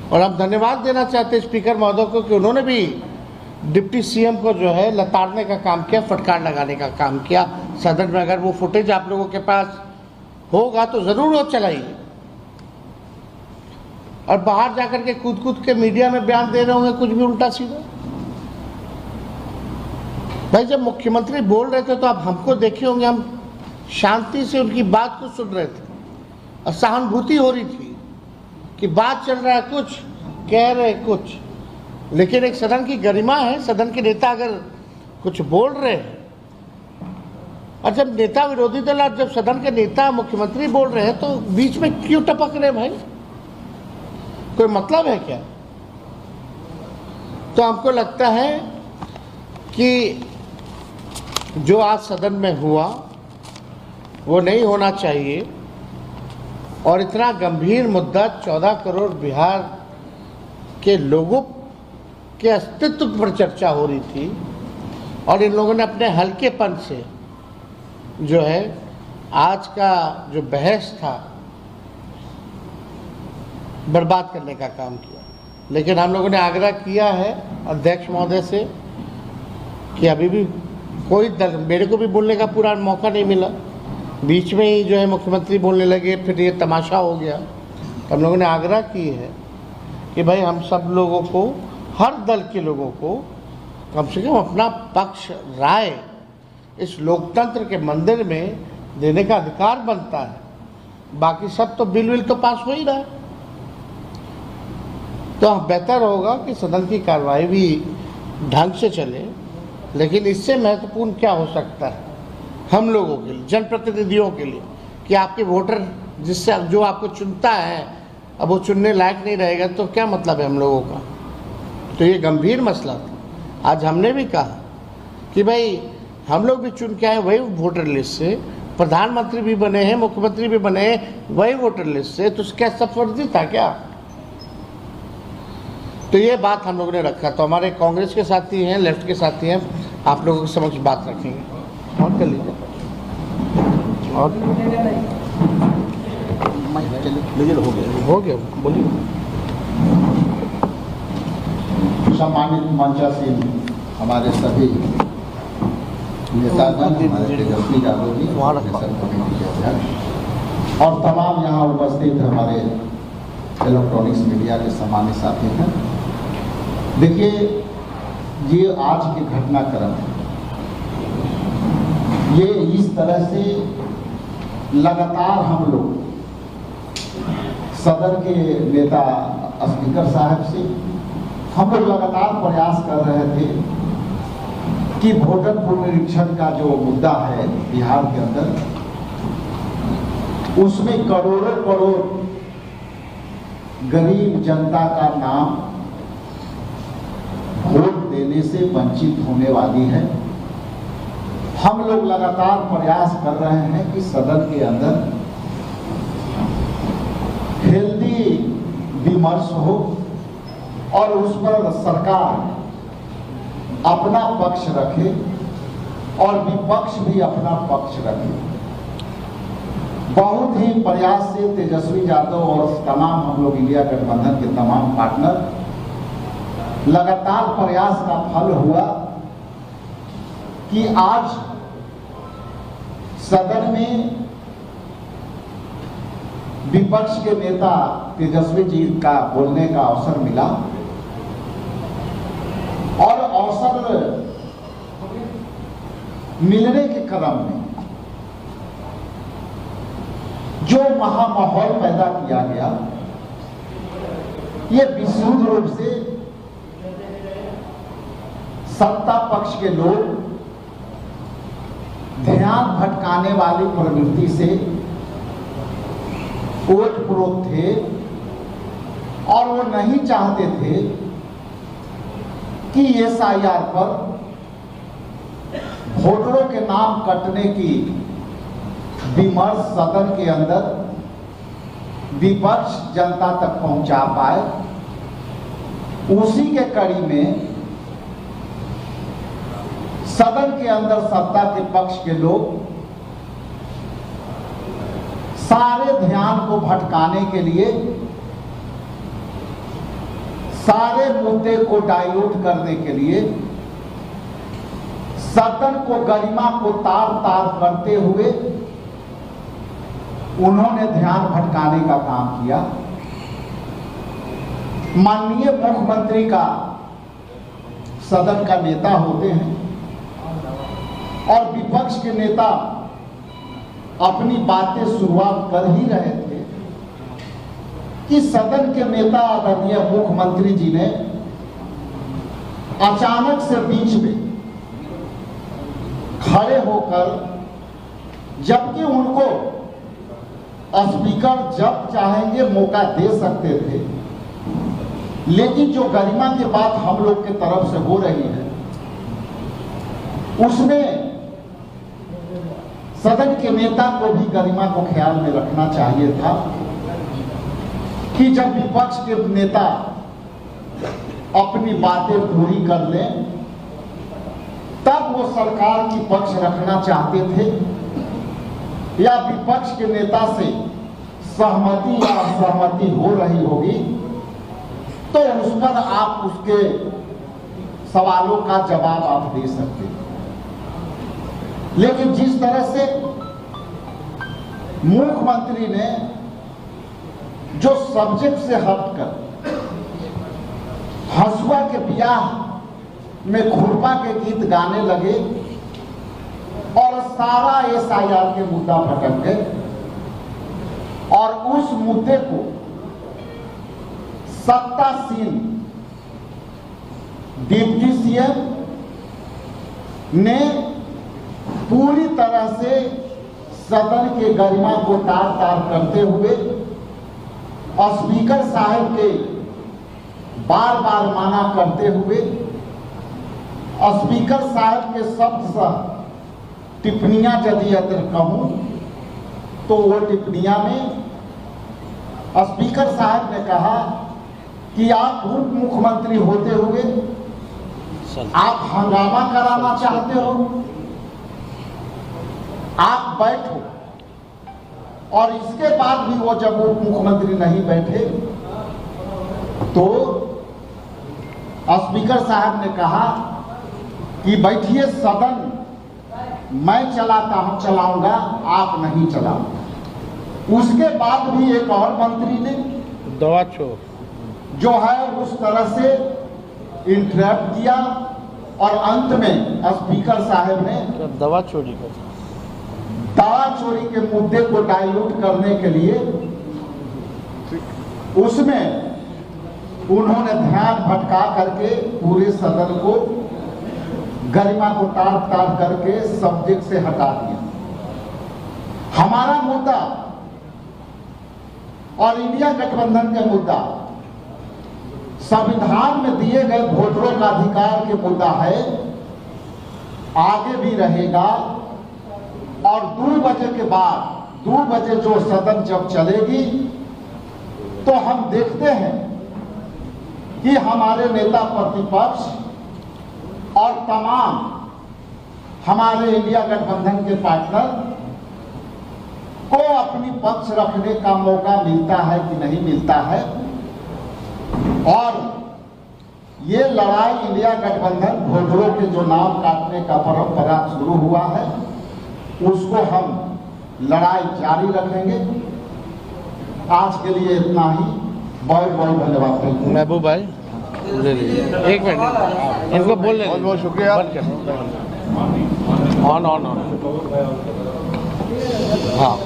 और हम धन्यवाद देना चाहते हैं स्पीकर महोदय को कि उन्होंने भी डिप्टी सीएम को जो है लताड़ने का काम किया, फटकार लगाने का काम किया सदन में। अगर वो फुटेज आप लोगों के पास होगा तो जरूर वो चलाइए। और बाहर जाकर के कूद कूद के मीडिया में बयान दे रहे होंगे कुछ भी उल्टा सीधा। भाई जब मुख्यमंत्री बोल रहे थे तो आप हमको देखे होंगे, हम शांति से उनकी बात को सुन रहे थे और सहानुभूति हो रही थी कि बात चल रहा है कुछ, कह रहे कुछ, लेकिन एक सदन की गरिमा है। सदन के नेता अगर कुछ बोल रहे हैं, और जब नेता विरोधी दल और जब सदन के नेता मुख्यमंत्री बोल रहे हैं तो बीच में क्यों टपक रहे भाई? कोई मतलब है क्या? तो हमको लगता है कि जो आज सदन में हुआ वो नहीं होना चाहिए। और इतना गंभीर मुद्दा 14 करोड़ बिहार के लोगों के अस्तित्व पर चर्चा हो रही थी और इन लोगों ने अपने हल्केपन से जो है आज का जो बहस था बर्बाद करने का काम किया। लेकिन हम लोगों ने आग्रह किया है अध्यक्ष महोदय से कि अभी भी कोई दल, मेरे को भी बोलने का पूरा मौका नहीं मिला, बीच में ही जो है मुख्यमंत्री बोलने लगे, फिर ये तमाशा हो गया। तो हम लोगों ने आग्रह की है कि भाई हम सब लोगों को, हर दल के लोगों को कम से कम अपना पक्ष राय इस लोकतंत्र के मंदिर में देने का अधिकार बनता है। बाकी सब तो बिल तो पास हो ही रहा है। तो बेहतर होगा कि सदन की कार्रवाई भी ढंग से चले। लेकिन इससे महत्वपूर्ण क्या हो सकता है हम लोगों के लिए, जनप्रतिनिधियों के लिए, कि आपके वोटर जिससे जो आपको चुनता है अब वो चुनने लायक नहीं रहेगा तो क्या मतलब है हम लोगों का? तो ये गंभीर मसला था। आज हमने भी कहा कि भाई हम लोग भी चुन के आए वही वोटर लिस्ट से, प्रधानमंत्री भी बने हैं, मुख्यमंत्री भी बने हैं वही वोटर लिस्ट से, तो क्या सब फर्जी था क्या? तो ये बात हम लोगों ने रखा। तो हमारे कांग्रेस के साथी हैं, लेफ्ट के साथी हैं, आप लोगों के समक्ष बात रखेंगे। और कर लीजिए और हो गया बोलिए। सम्मानित मंचासीन हमारे सभी नेतागण, हमारे तेजस्वी यादव जी कमेटी के अध्यक्ष और तमाम यहाँ उपस्थित हमारे इलेक्ट्रॉनिक्स मीडिया के सम्मानित साथी हैं। देखिए, ये आज के घटनाक्रम है, ये इस तरह से लगातार हम लोग सदन के नेता स्पीकर साहब से हम लोग लगातार प्रयास कर रहे थे कि वोटर पुनरीक्षण का जो मुद्दा है बिहार के अंदर, उसमें करोड़ों करोड़ गरीब जनता का नाम वोट देने से वंचित होने वाली है। हम लोग लगातार प्रयास कर रहे हैं कि सदन के अंदर हेल्दी विमर्श हो और उस पर सरकार अपना पक्ष रखे और विपक्ष भी अपना पक्ष रखे। बहुत ही प्रयास से तेजस्वी यादव और तमाम हम लोग इंडिया गठबंधन के तमाम पार्टनर लगातार प्रयास का फल हुआ कि आज सदन में विपक्ष के नेता तेजस्वी जी का बोलने का अवसर मिला और अवसर मिलने के क्रम में जो महामाहौल पैदा किया गया, ये विशुद्ध रूप से सत्ता पक्ष के लोग ध्यान भटकाने वाली प्रवृत्ति से ओतप्रोत थे और वो नहीं चाहते थे कि एसआईआर पर वोटरों के नाम कटने की विमर्श सदन के अंदर विपक्ष जनता तक पहुंचा पाए। उसी के कड़ी में सदन के अंदर सत्ता के पक्ष के लोग सारे ध्यान को भटकाने के लिए, सारे मुद्दे को डाइल्यूट करने के लिए सदन को गरिमा को तार तार करते हुए उन्होंने ध्यान भटकाने का काम किया। माननीय मुख्यमंत्री का सदन का नेता होते हैं और विपक्ष के नेता अपनी बातें शुरुआत कर ही रहे थे कि सदन के नेता आदरणीय मुख्यमंत्री जी ने अचानक से बीच में खड़े होकर, जबकि उनको स्पीकर जब चाहेंगे मौका दे सकते थे, लेकिन जो गरिमा की बात हम लोग के तरफ से हो रही है उसमें सदन के नेता को भी गरिमा को ख्याल में रखना चाहिए था कि जब विपक्ष के नेता अपनी बातें पूरी कर लें तब वो सरकार की पक्ष रखना चाहते थे, या विपक्ष के नेता से सहमति या असहमति हो रही होगी तो उस पर आप उसके सवालों का जवाब आप दे सकते हैं। लेकिन जिस तरह से मुख्यमंत्री ने जो सब्जेक्ट से हटकर हंसुआ के ब्याह में खुरपा के गीत गाने लगे और सारा SIR के मुद्दा भटक गए और उस मुद्दे को सत्तासीन डिप्टी CM ने पूरी तरह से सदन के गरिमा को तार तार करते हुए स्पीकर साहब के बार बार माना करते हुए स्पीकर साहब के शब्द सह टिप्पणियां यदि अगर कहूं तो वो टिप्पणियां में स्पीकर साहब ने कहा कि आप उप मुख्यमंत्री होते हुए आप हंगामा कराना चाहते हो, आप बैठो। और इसके बाद भी वो जब उप मुख्यमंत्री नहीं बैठे तो स्पीकर साहब ने कहा कि बैठिए, सदन मैं चलाता हूं, चलाऊंगा, आप नहीं चलाऊंगा। उसके बाद भी एक और मंत्री ने दवा छोड़ जो है उस तरह से इंटरप्ट किया और अंत में स्पीकर साहब ने दवा चोरी कर दवा चोरी के मुद्दे को डाइल्यूट करने के लिए उसमें उन्होंने ध्यान भटका करके पूरे सदन को गरिमा को तार तार करके सब्जेक्ट से हटा दिया। हमारा मुद्दा और इंडिया गठबंधन का मुद्दा संविधान में दिए गए वोटरों का अधिकार के मुद्दा है, आगे भी रहेगा। और 2 बजे के बाद 2 बजे जो सदन जब चलेगी तो हम देखते हैं कि हमारे नेता प्रतिपक्ष और तमाम हमारे इंडिया गठबंधन के पार्टनर को अपनी पक्ष रखने का मौका मिलता है कि नहीं मिलता है। और ये लड़ाई इंडिया गठबंधन वोटरों के जो नाम काटने का परंपरा शुरू हुआ है उसको हम लड़ाई जारी रखेंगे। आज के लिए इतना ही, बहुत बहुत धन्यवाद। महबूब भाई ले लीजिए, 1 मिनट इनको बोल लें। बहुत बहुत शुक्रिया। ऑन हाँ,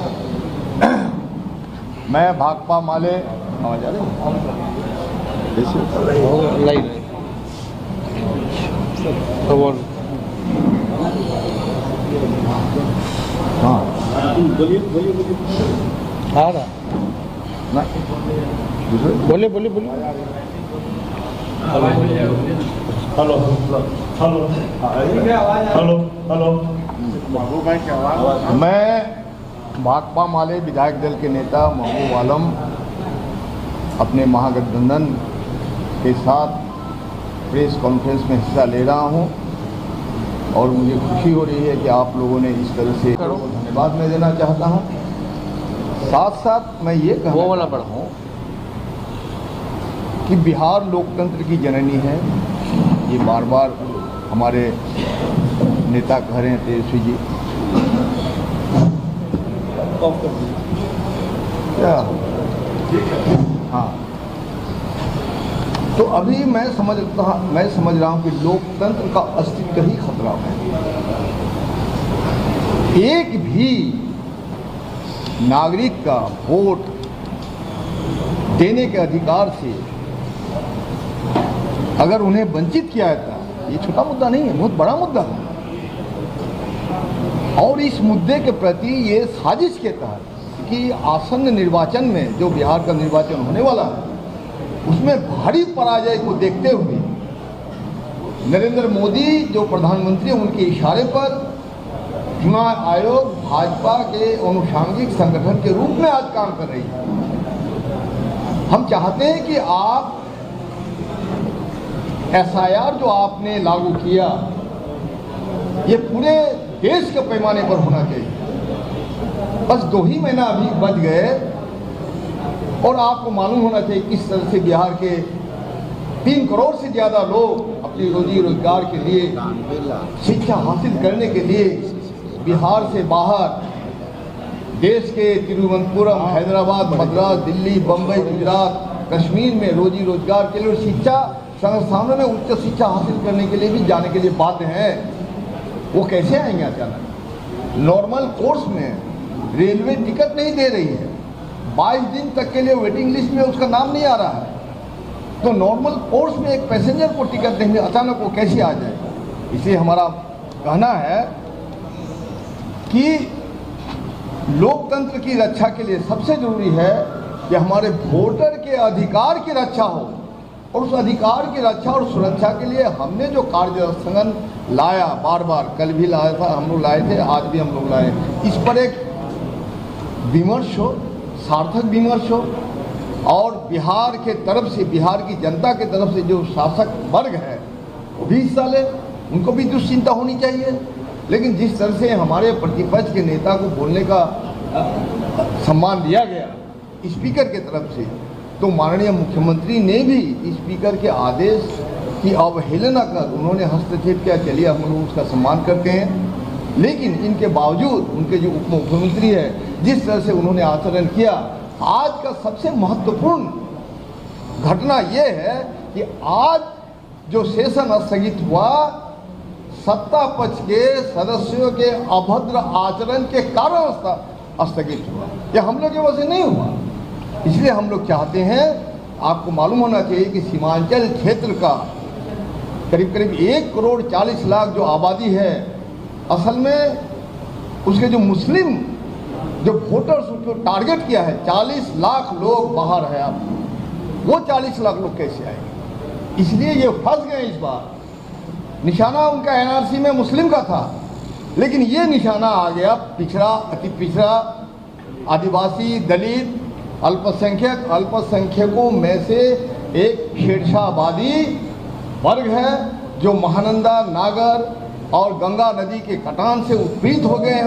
मैं भाकपा माले आवाज आ नहीं तो बोल हाँ आ रहा ना बोले हेलो हेलो हेलो हेलो मैं भाकपा माले विधायक दल के नेता महबूब आलम अपने महागठबंधन के साथ प्रेस कॉन्फ्रेंस में हिस्सा ले रहा हूं और मुझे खुशी हो रही है कि आप लोगों ने इस तरह से धन्यवाद मैं देना चाहता हूं। साथ साथ मैं ये कहना चाहता हूं कि बिहार लोकतंत्र की जननी है। ये बार बार हमारे नेता कह रहे हैं तेजस्वी जी। क्या? हाँ, तो अभी मैं समझ रहा हूँ कि लोकतंत्र का अस्तित्व ही खतरा है। एक भी नागरिक का वोट देने के अधिकार से अगर उन्हें वंचित किया जाता है, ये छोटा मुद्दा नहीं है, बहुत बड़ा मुद्दा है। और इस मुद्दे के प्रति ये साजिश के तहत कि आसन्न निर्वाचन में जो बिहार का निर्वाचन होने वाला है उसमें भारी पराजय को देखते हुए नरेंद्र मोदी जो प्रधानमंत्री हैं उनके इशारे पर चुनाव आयोग भाजपा के अनुषांगिक संगठन के रूप में आज काम कर रही है। हम चाहते हैं कि आप SIR जो आपने लागू किया ये पूरे देश के पैमाने पर होना चाहिए। बस 2 ही महीना अभी बच गए और आपको मालूम होना चाहिए किस तरह से बिहार के 3 करोड़ से ज़्यादा लोग अपनी रोजी रोजगार के लिए, शिक्षा हासिल करने के लिए बिहार से बाहर देश के तिरुवनंतपुरम, हैदराबाद, मद्रास, दिल्ली, बम्बई, गुजरात, कश्मीर में रोजी रोजगार के लिए, शिक्षा संस्थानों में उच्च शिक्षा हासिल करने के लिए भी जाने के लिए बाध्य हैं। वो कैसे आएंगे अचानक? नॉर्मल कोर्स में रेलवे टिकट नहीं दे रही है, 22 दिन तक के लिए वेटिंग लिस्ट में उसका नाम नहीं आ रहा है। तो नॉर्मल कोर्स में एक पैसेंजर को टिकट नहीं, अचानक वो कैसे आ जाए? इसलिए हमारा कहना है कि लोकतंत्र की रक्षा के लिए सबसे जरूरी है कि हमारे वोटर के अधिकार की रक्षा हो, और उस अधिकार की रक्षा और सुरक्षा के लिए हमने जो कार्य संगठन लाया, बार बार कल भी लाया था, हम लोग लाए थे, आज भी हम लोग लाए, इस पर एक विमर्श हो, सार्थक विमर्श हो, और बिहार के तरफ से, बिहार की जनता के तरफ से जो शासक वर्ग है वो भी हिस्सा ले, उनको भी दुश्चिंता होनी चाहिए। लेकिन जिस तरह से हमारे प्रतिपक्ष के नेता को बोलने का सम्मान दिया गया स्पीकर के तरफ से, तो माननीय मुख्यमंत्री ने भी स्पीकर के आदेश की अवहेलना कर उन्होंने हस्तक्षेप किया। चलिए हम लोग उसका सम्मान करते हैं, लेकिन इनके बावजूद उनके जो उप मुख्यमंत्री है जिस तरह से उन्होंने आचरण किया, आज का सबसे महत्वपूर्ण घटना यह है कि आज जो सेशन स्थगित हुआ सत्ता पक्ष के सदस्यों के अभद्र आचरण के कारण स्थगित हुआ, यह हम लोग की वजह से नहीं हुआ। इसलिए हम लोग चाहते हैं, आपको मालूम होना चाहिए कि सीमांचल क्षेत्र का करीब करीब 1 करोड़ 40 लाख जो आबादी है, असल में उसके जो मुस्लिम जो वोटर्स उसको टारगेट किया है 40 लाख लोग बाहर है। आप वो 40 लाख लोग कैसे आएंगे? इसलिए ये फंस गए। इस बार निशाना उनका NRC में मुस्लिम का था, लेकिन ये निशाना आ गया पिछड़ा, अति पिछड़ा, आदिवासी, दलित, अल्पसंख्यक, अल्पसंख्यकों में से एक शेरशाहवादी वर्ग है जो महानंदा, नागर और गंगा नदी के कटान से उत्पीड़ित हो गए हैं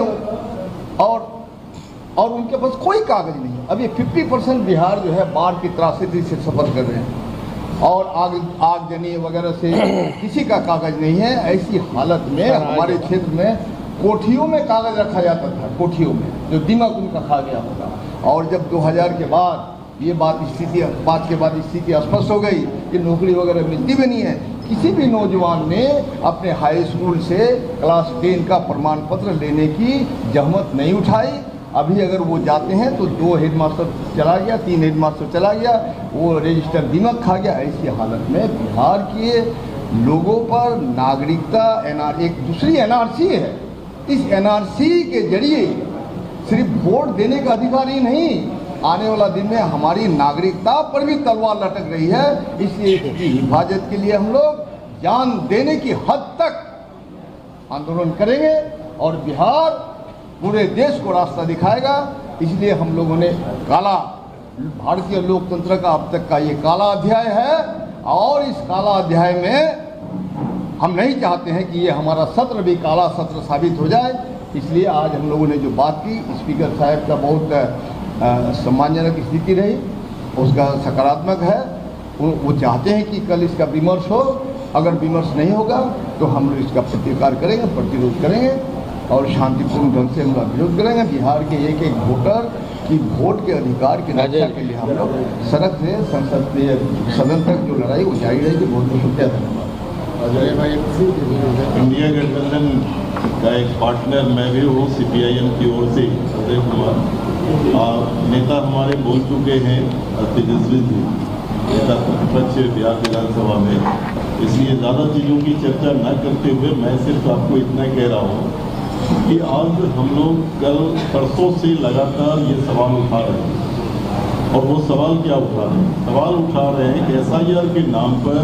और उनके पास कोई कागज नहीं है। अभी 50% बिहार जो है बाढ़ की त्रासदी से सफर कर रहे हैं और आगजनी वगैरह से किसी का कागज नहीं है। ऐसी हालत में हमारे क्षेत्र में कोठियों में कागज रखा जाता था, कोठियों में, जो दिमाग उनका खा गया होगा। और जब 2000 के बाद ये बात के बाद स्थिति स्पष्ट हो गई कि नौकरी वगैरह मिलती भी नहीं है। किसी भी नौजवान ने अपने हाई स्कूल से क्लास 10 का प्रमाण पत्र लेने की जहमत नहीं उठाई। अभी अगर वो जाते हैं तो 2 हेडमास्टर चला गया, 3 हेडमास्टर चला गया, वो रजिस्टर दिमाग खा गया। ऐसी हालत में बिहार के लोगों पर नागरिकता एक दूसरी NRC है, इस NRC के जरिए सिर्फ वोट देने का अधिकार ही नहीं, आने वाला दिन में हमारी नागरिकता पर भी तलवार लटक रही है। इसलिए इसकी हिफाजत के लिए हम लोग जान देने की हद तक आंदोलन करेंगे और बिहार पूरे देश को रास्ता दिखाएगा। इसलिए हम लोगों ने भारतीय लोकतंत्र का अब तक का ये काला अध्याय है और इस काला अध्याय में हम नहीं चाहते हैं कि ये हमारा सत्र भी काला सत्र साबित हो जाए। इसलिए आज हम लोगों ने जो बात की, स्पीकर साहब का बहुत सम्मानजनक स्थिति रही, उसका सकारात्मक है। वो चाहते हैं कि कल इसका विमर्श हो अगर विमर्श नहीं होगा तो हम लोग इसका प्रतिकार करेंगे, प्रतिरोध करेंगे और शांतिपूर्ण ढंग से हम लोग विरोध करेंगे। बिहार के एक एक वोटर की वोट के अधिकार की रक्षा के लिए हम लोग सड़क से संसदीय सदन तक जो लड़ाई वो जारी रहेगी। बहुत बहुत शुक्रिया, धन्यवाद। इंडिया गठबंधन का एक पार्टनर मैं भी हूँ CPIM की ओर से अजय कुमार। नेता हमारे बोल चुके हैं तेजस्वी जी, नेता प्रतिपक्ष बिहार विधानसभा में, इसलिए ज़्यादा चीज़ों की चर्चा न करते हुए मैं सिर्फ आपको इतना कह रहा हूँ कि आज हम लोग कल परसों से लगातार ये सवाल उठा रहे हैं। और वो सवाल क्या उठा रहे हैं? सवाल उठा रहे हैं कि SIR के नाम पर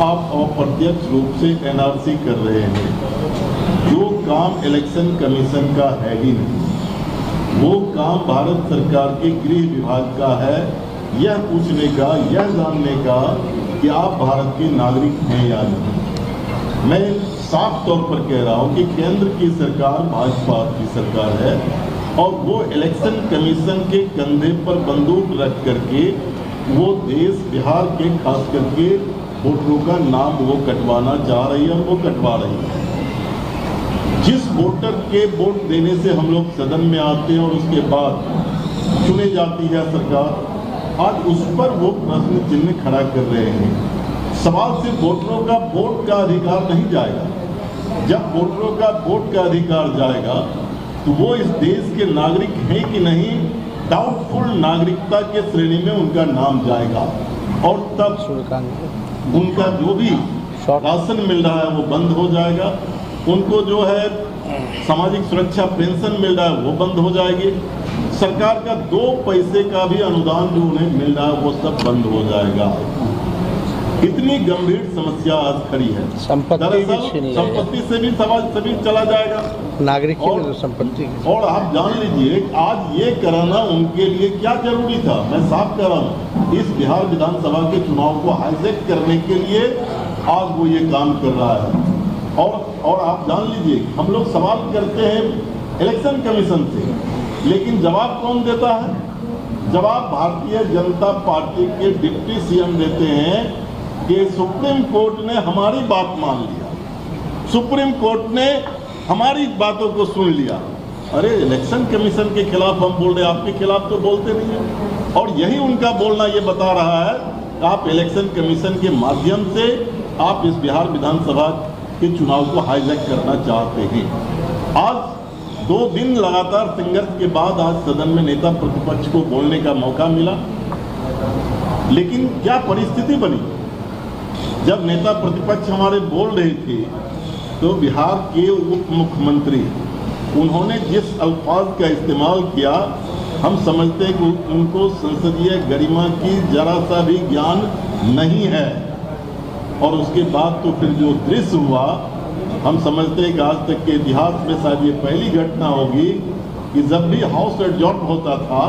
आप अप्रत्यक्ष रूप से NRC कर रहे हैं, जो काम इलेक्शन कमीशन का है ही नहीं। वो काम भारत सरकार के गृह विभाग का है, यह पूछने का, यह जानने का कि आप भारत के नागरिक हैं या नहीं। मैं साफ तौर पर कह रहा हूं कि केंद्र की सरकार भाजपा की सरकार है और वो इलेक्शन कमीशन के कंधे पर बंदूक रख करके वो देश बिहार के खास करके वोटरों का नाम वो कटवाना चाह रही है और वो कटवा रही है। जिस वोटर के वोट देने से हम लोग सदन में आते हैं और उसके बाद चुनी जाती है सरकार, आज उस पर वो प्रश्न चिन्ह खड़ा कर रहे हैं। सवाल सिर्फ वोटरों का वोट का अधिकार नहीं जाएगा। जब वोटरों का वोट का अधिकार जाएगा तो वो इस देश के नागरिक हैं कि नहीं, डाउटफुल नागरिकता के श्रेणी में उनका नाम जाएगा और तब उनका जो भी राशन मिल रहा है वो बंद हो जाएगा, उनको जो है सामाजिक सुरक्षा पेंशन मिल रहा है वो बंद हो जाएगी, सरकार का 2 पैसे का भी अनुदान जो उन्हें मिल रहा है वो सब बंद हो जाएगा। इतनी गंभीर समस्या आज खड़ी है। संपत्ति से भी सवाल सभी चला जाएगा, नागरिक की संपत्ति। और आप जान लीजिए आज ये कराना उनके लिए क्या जरूरी था। मैं साफ कह रहा हूँ, इस बिहार विधानसभा के चुनाव को हाईजैक करने के लिए आज वो ये काम कर रहा है। और आप जान लीजिए, हम लोग सवाल करते हैं इलेक्शन कमीशन से, लेकिन जवाब कौन देता है? जवाब भारतीय जनता पार्टी के डिप्टी CM देते हैं कि सुप्रीम कोर्ट ने हमारी बात मान लिया, सुप्रीम कोर्ट ने हमारी बातों को सुन लिया। अरे इलेक्शन कमीशन के खिलाफ हम बोल रहे हैं, आपके खिलाफ तो बोलते नहीं है। और यही उनका बोलना ये बता रहा है कि आप इलेक्शन कमीशन के माध्यम से आप इस बिहार विधानसभा के चुनाव को हाईजैक करना चाहते हैं। आज 2 दिन लगातार संघर्ष के बाद आज सदन में नेता प्रतिपक्ष को बोलने का मौका मिला, लेकिन क्या परिस्थिति बनी? जब नेता प्रतिपक्ष हमारे बोल रहे थे तो बिहार के उप मुख्यमंत्री उन्होंने जिस अल्फाज का इस्तेमाल किया, हम समझते हैं कि उनको संसदीय गरिमा की जरा सा भी ज्ञान नहीं है। और उसके बाद तो फिर जो दृश्य हुआ, हम समझते हैं कि आज तक के इतिहास में शायद ये पहली घटना होगी कि जब भी हाउस एडजॉर्न होता था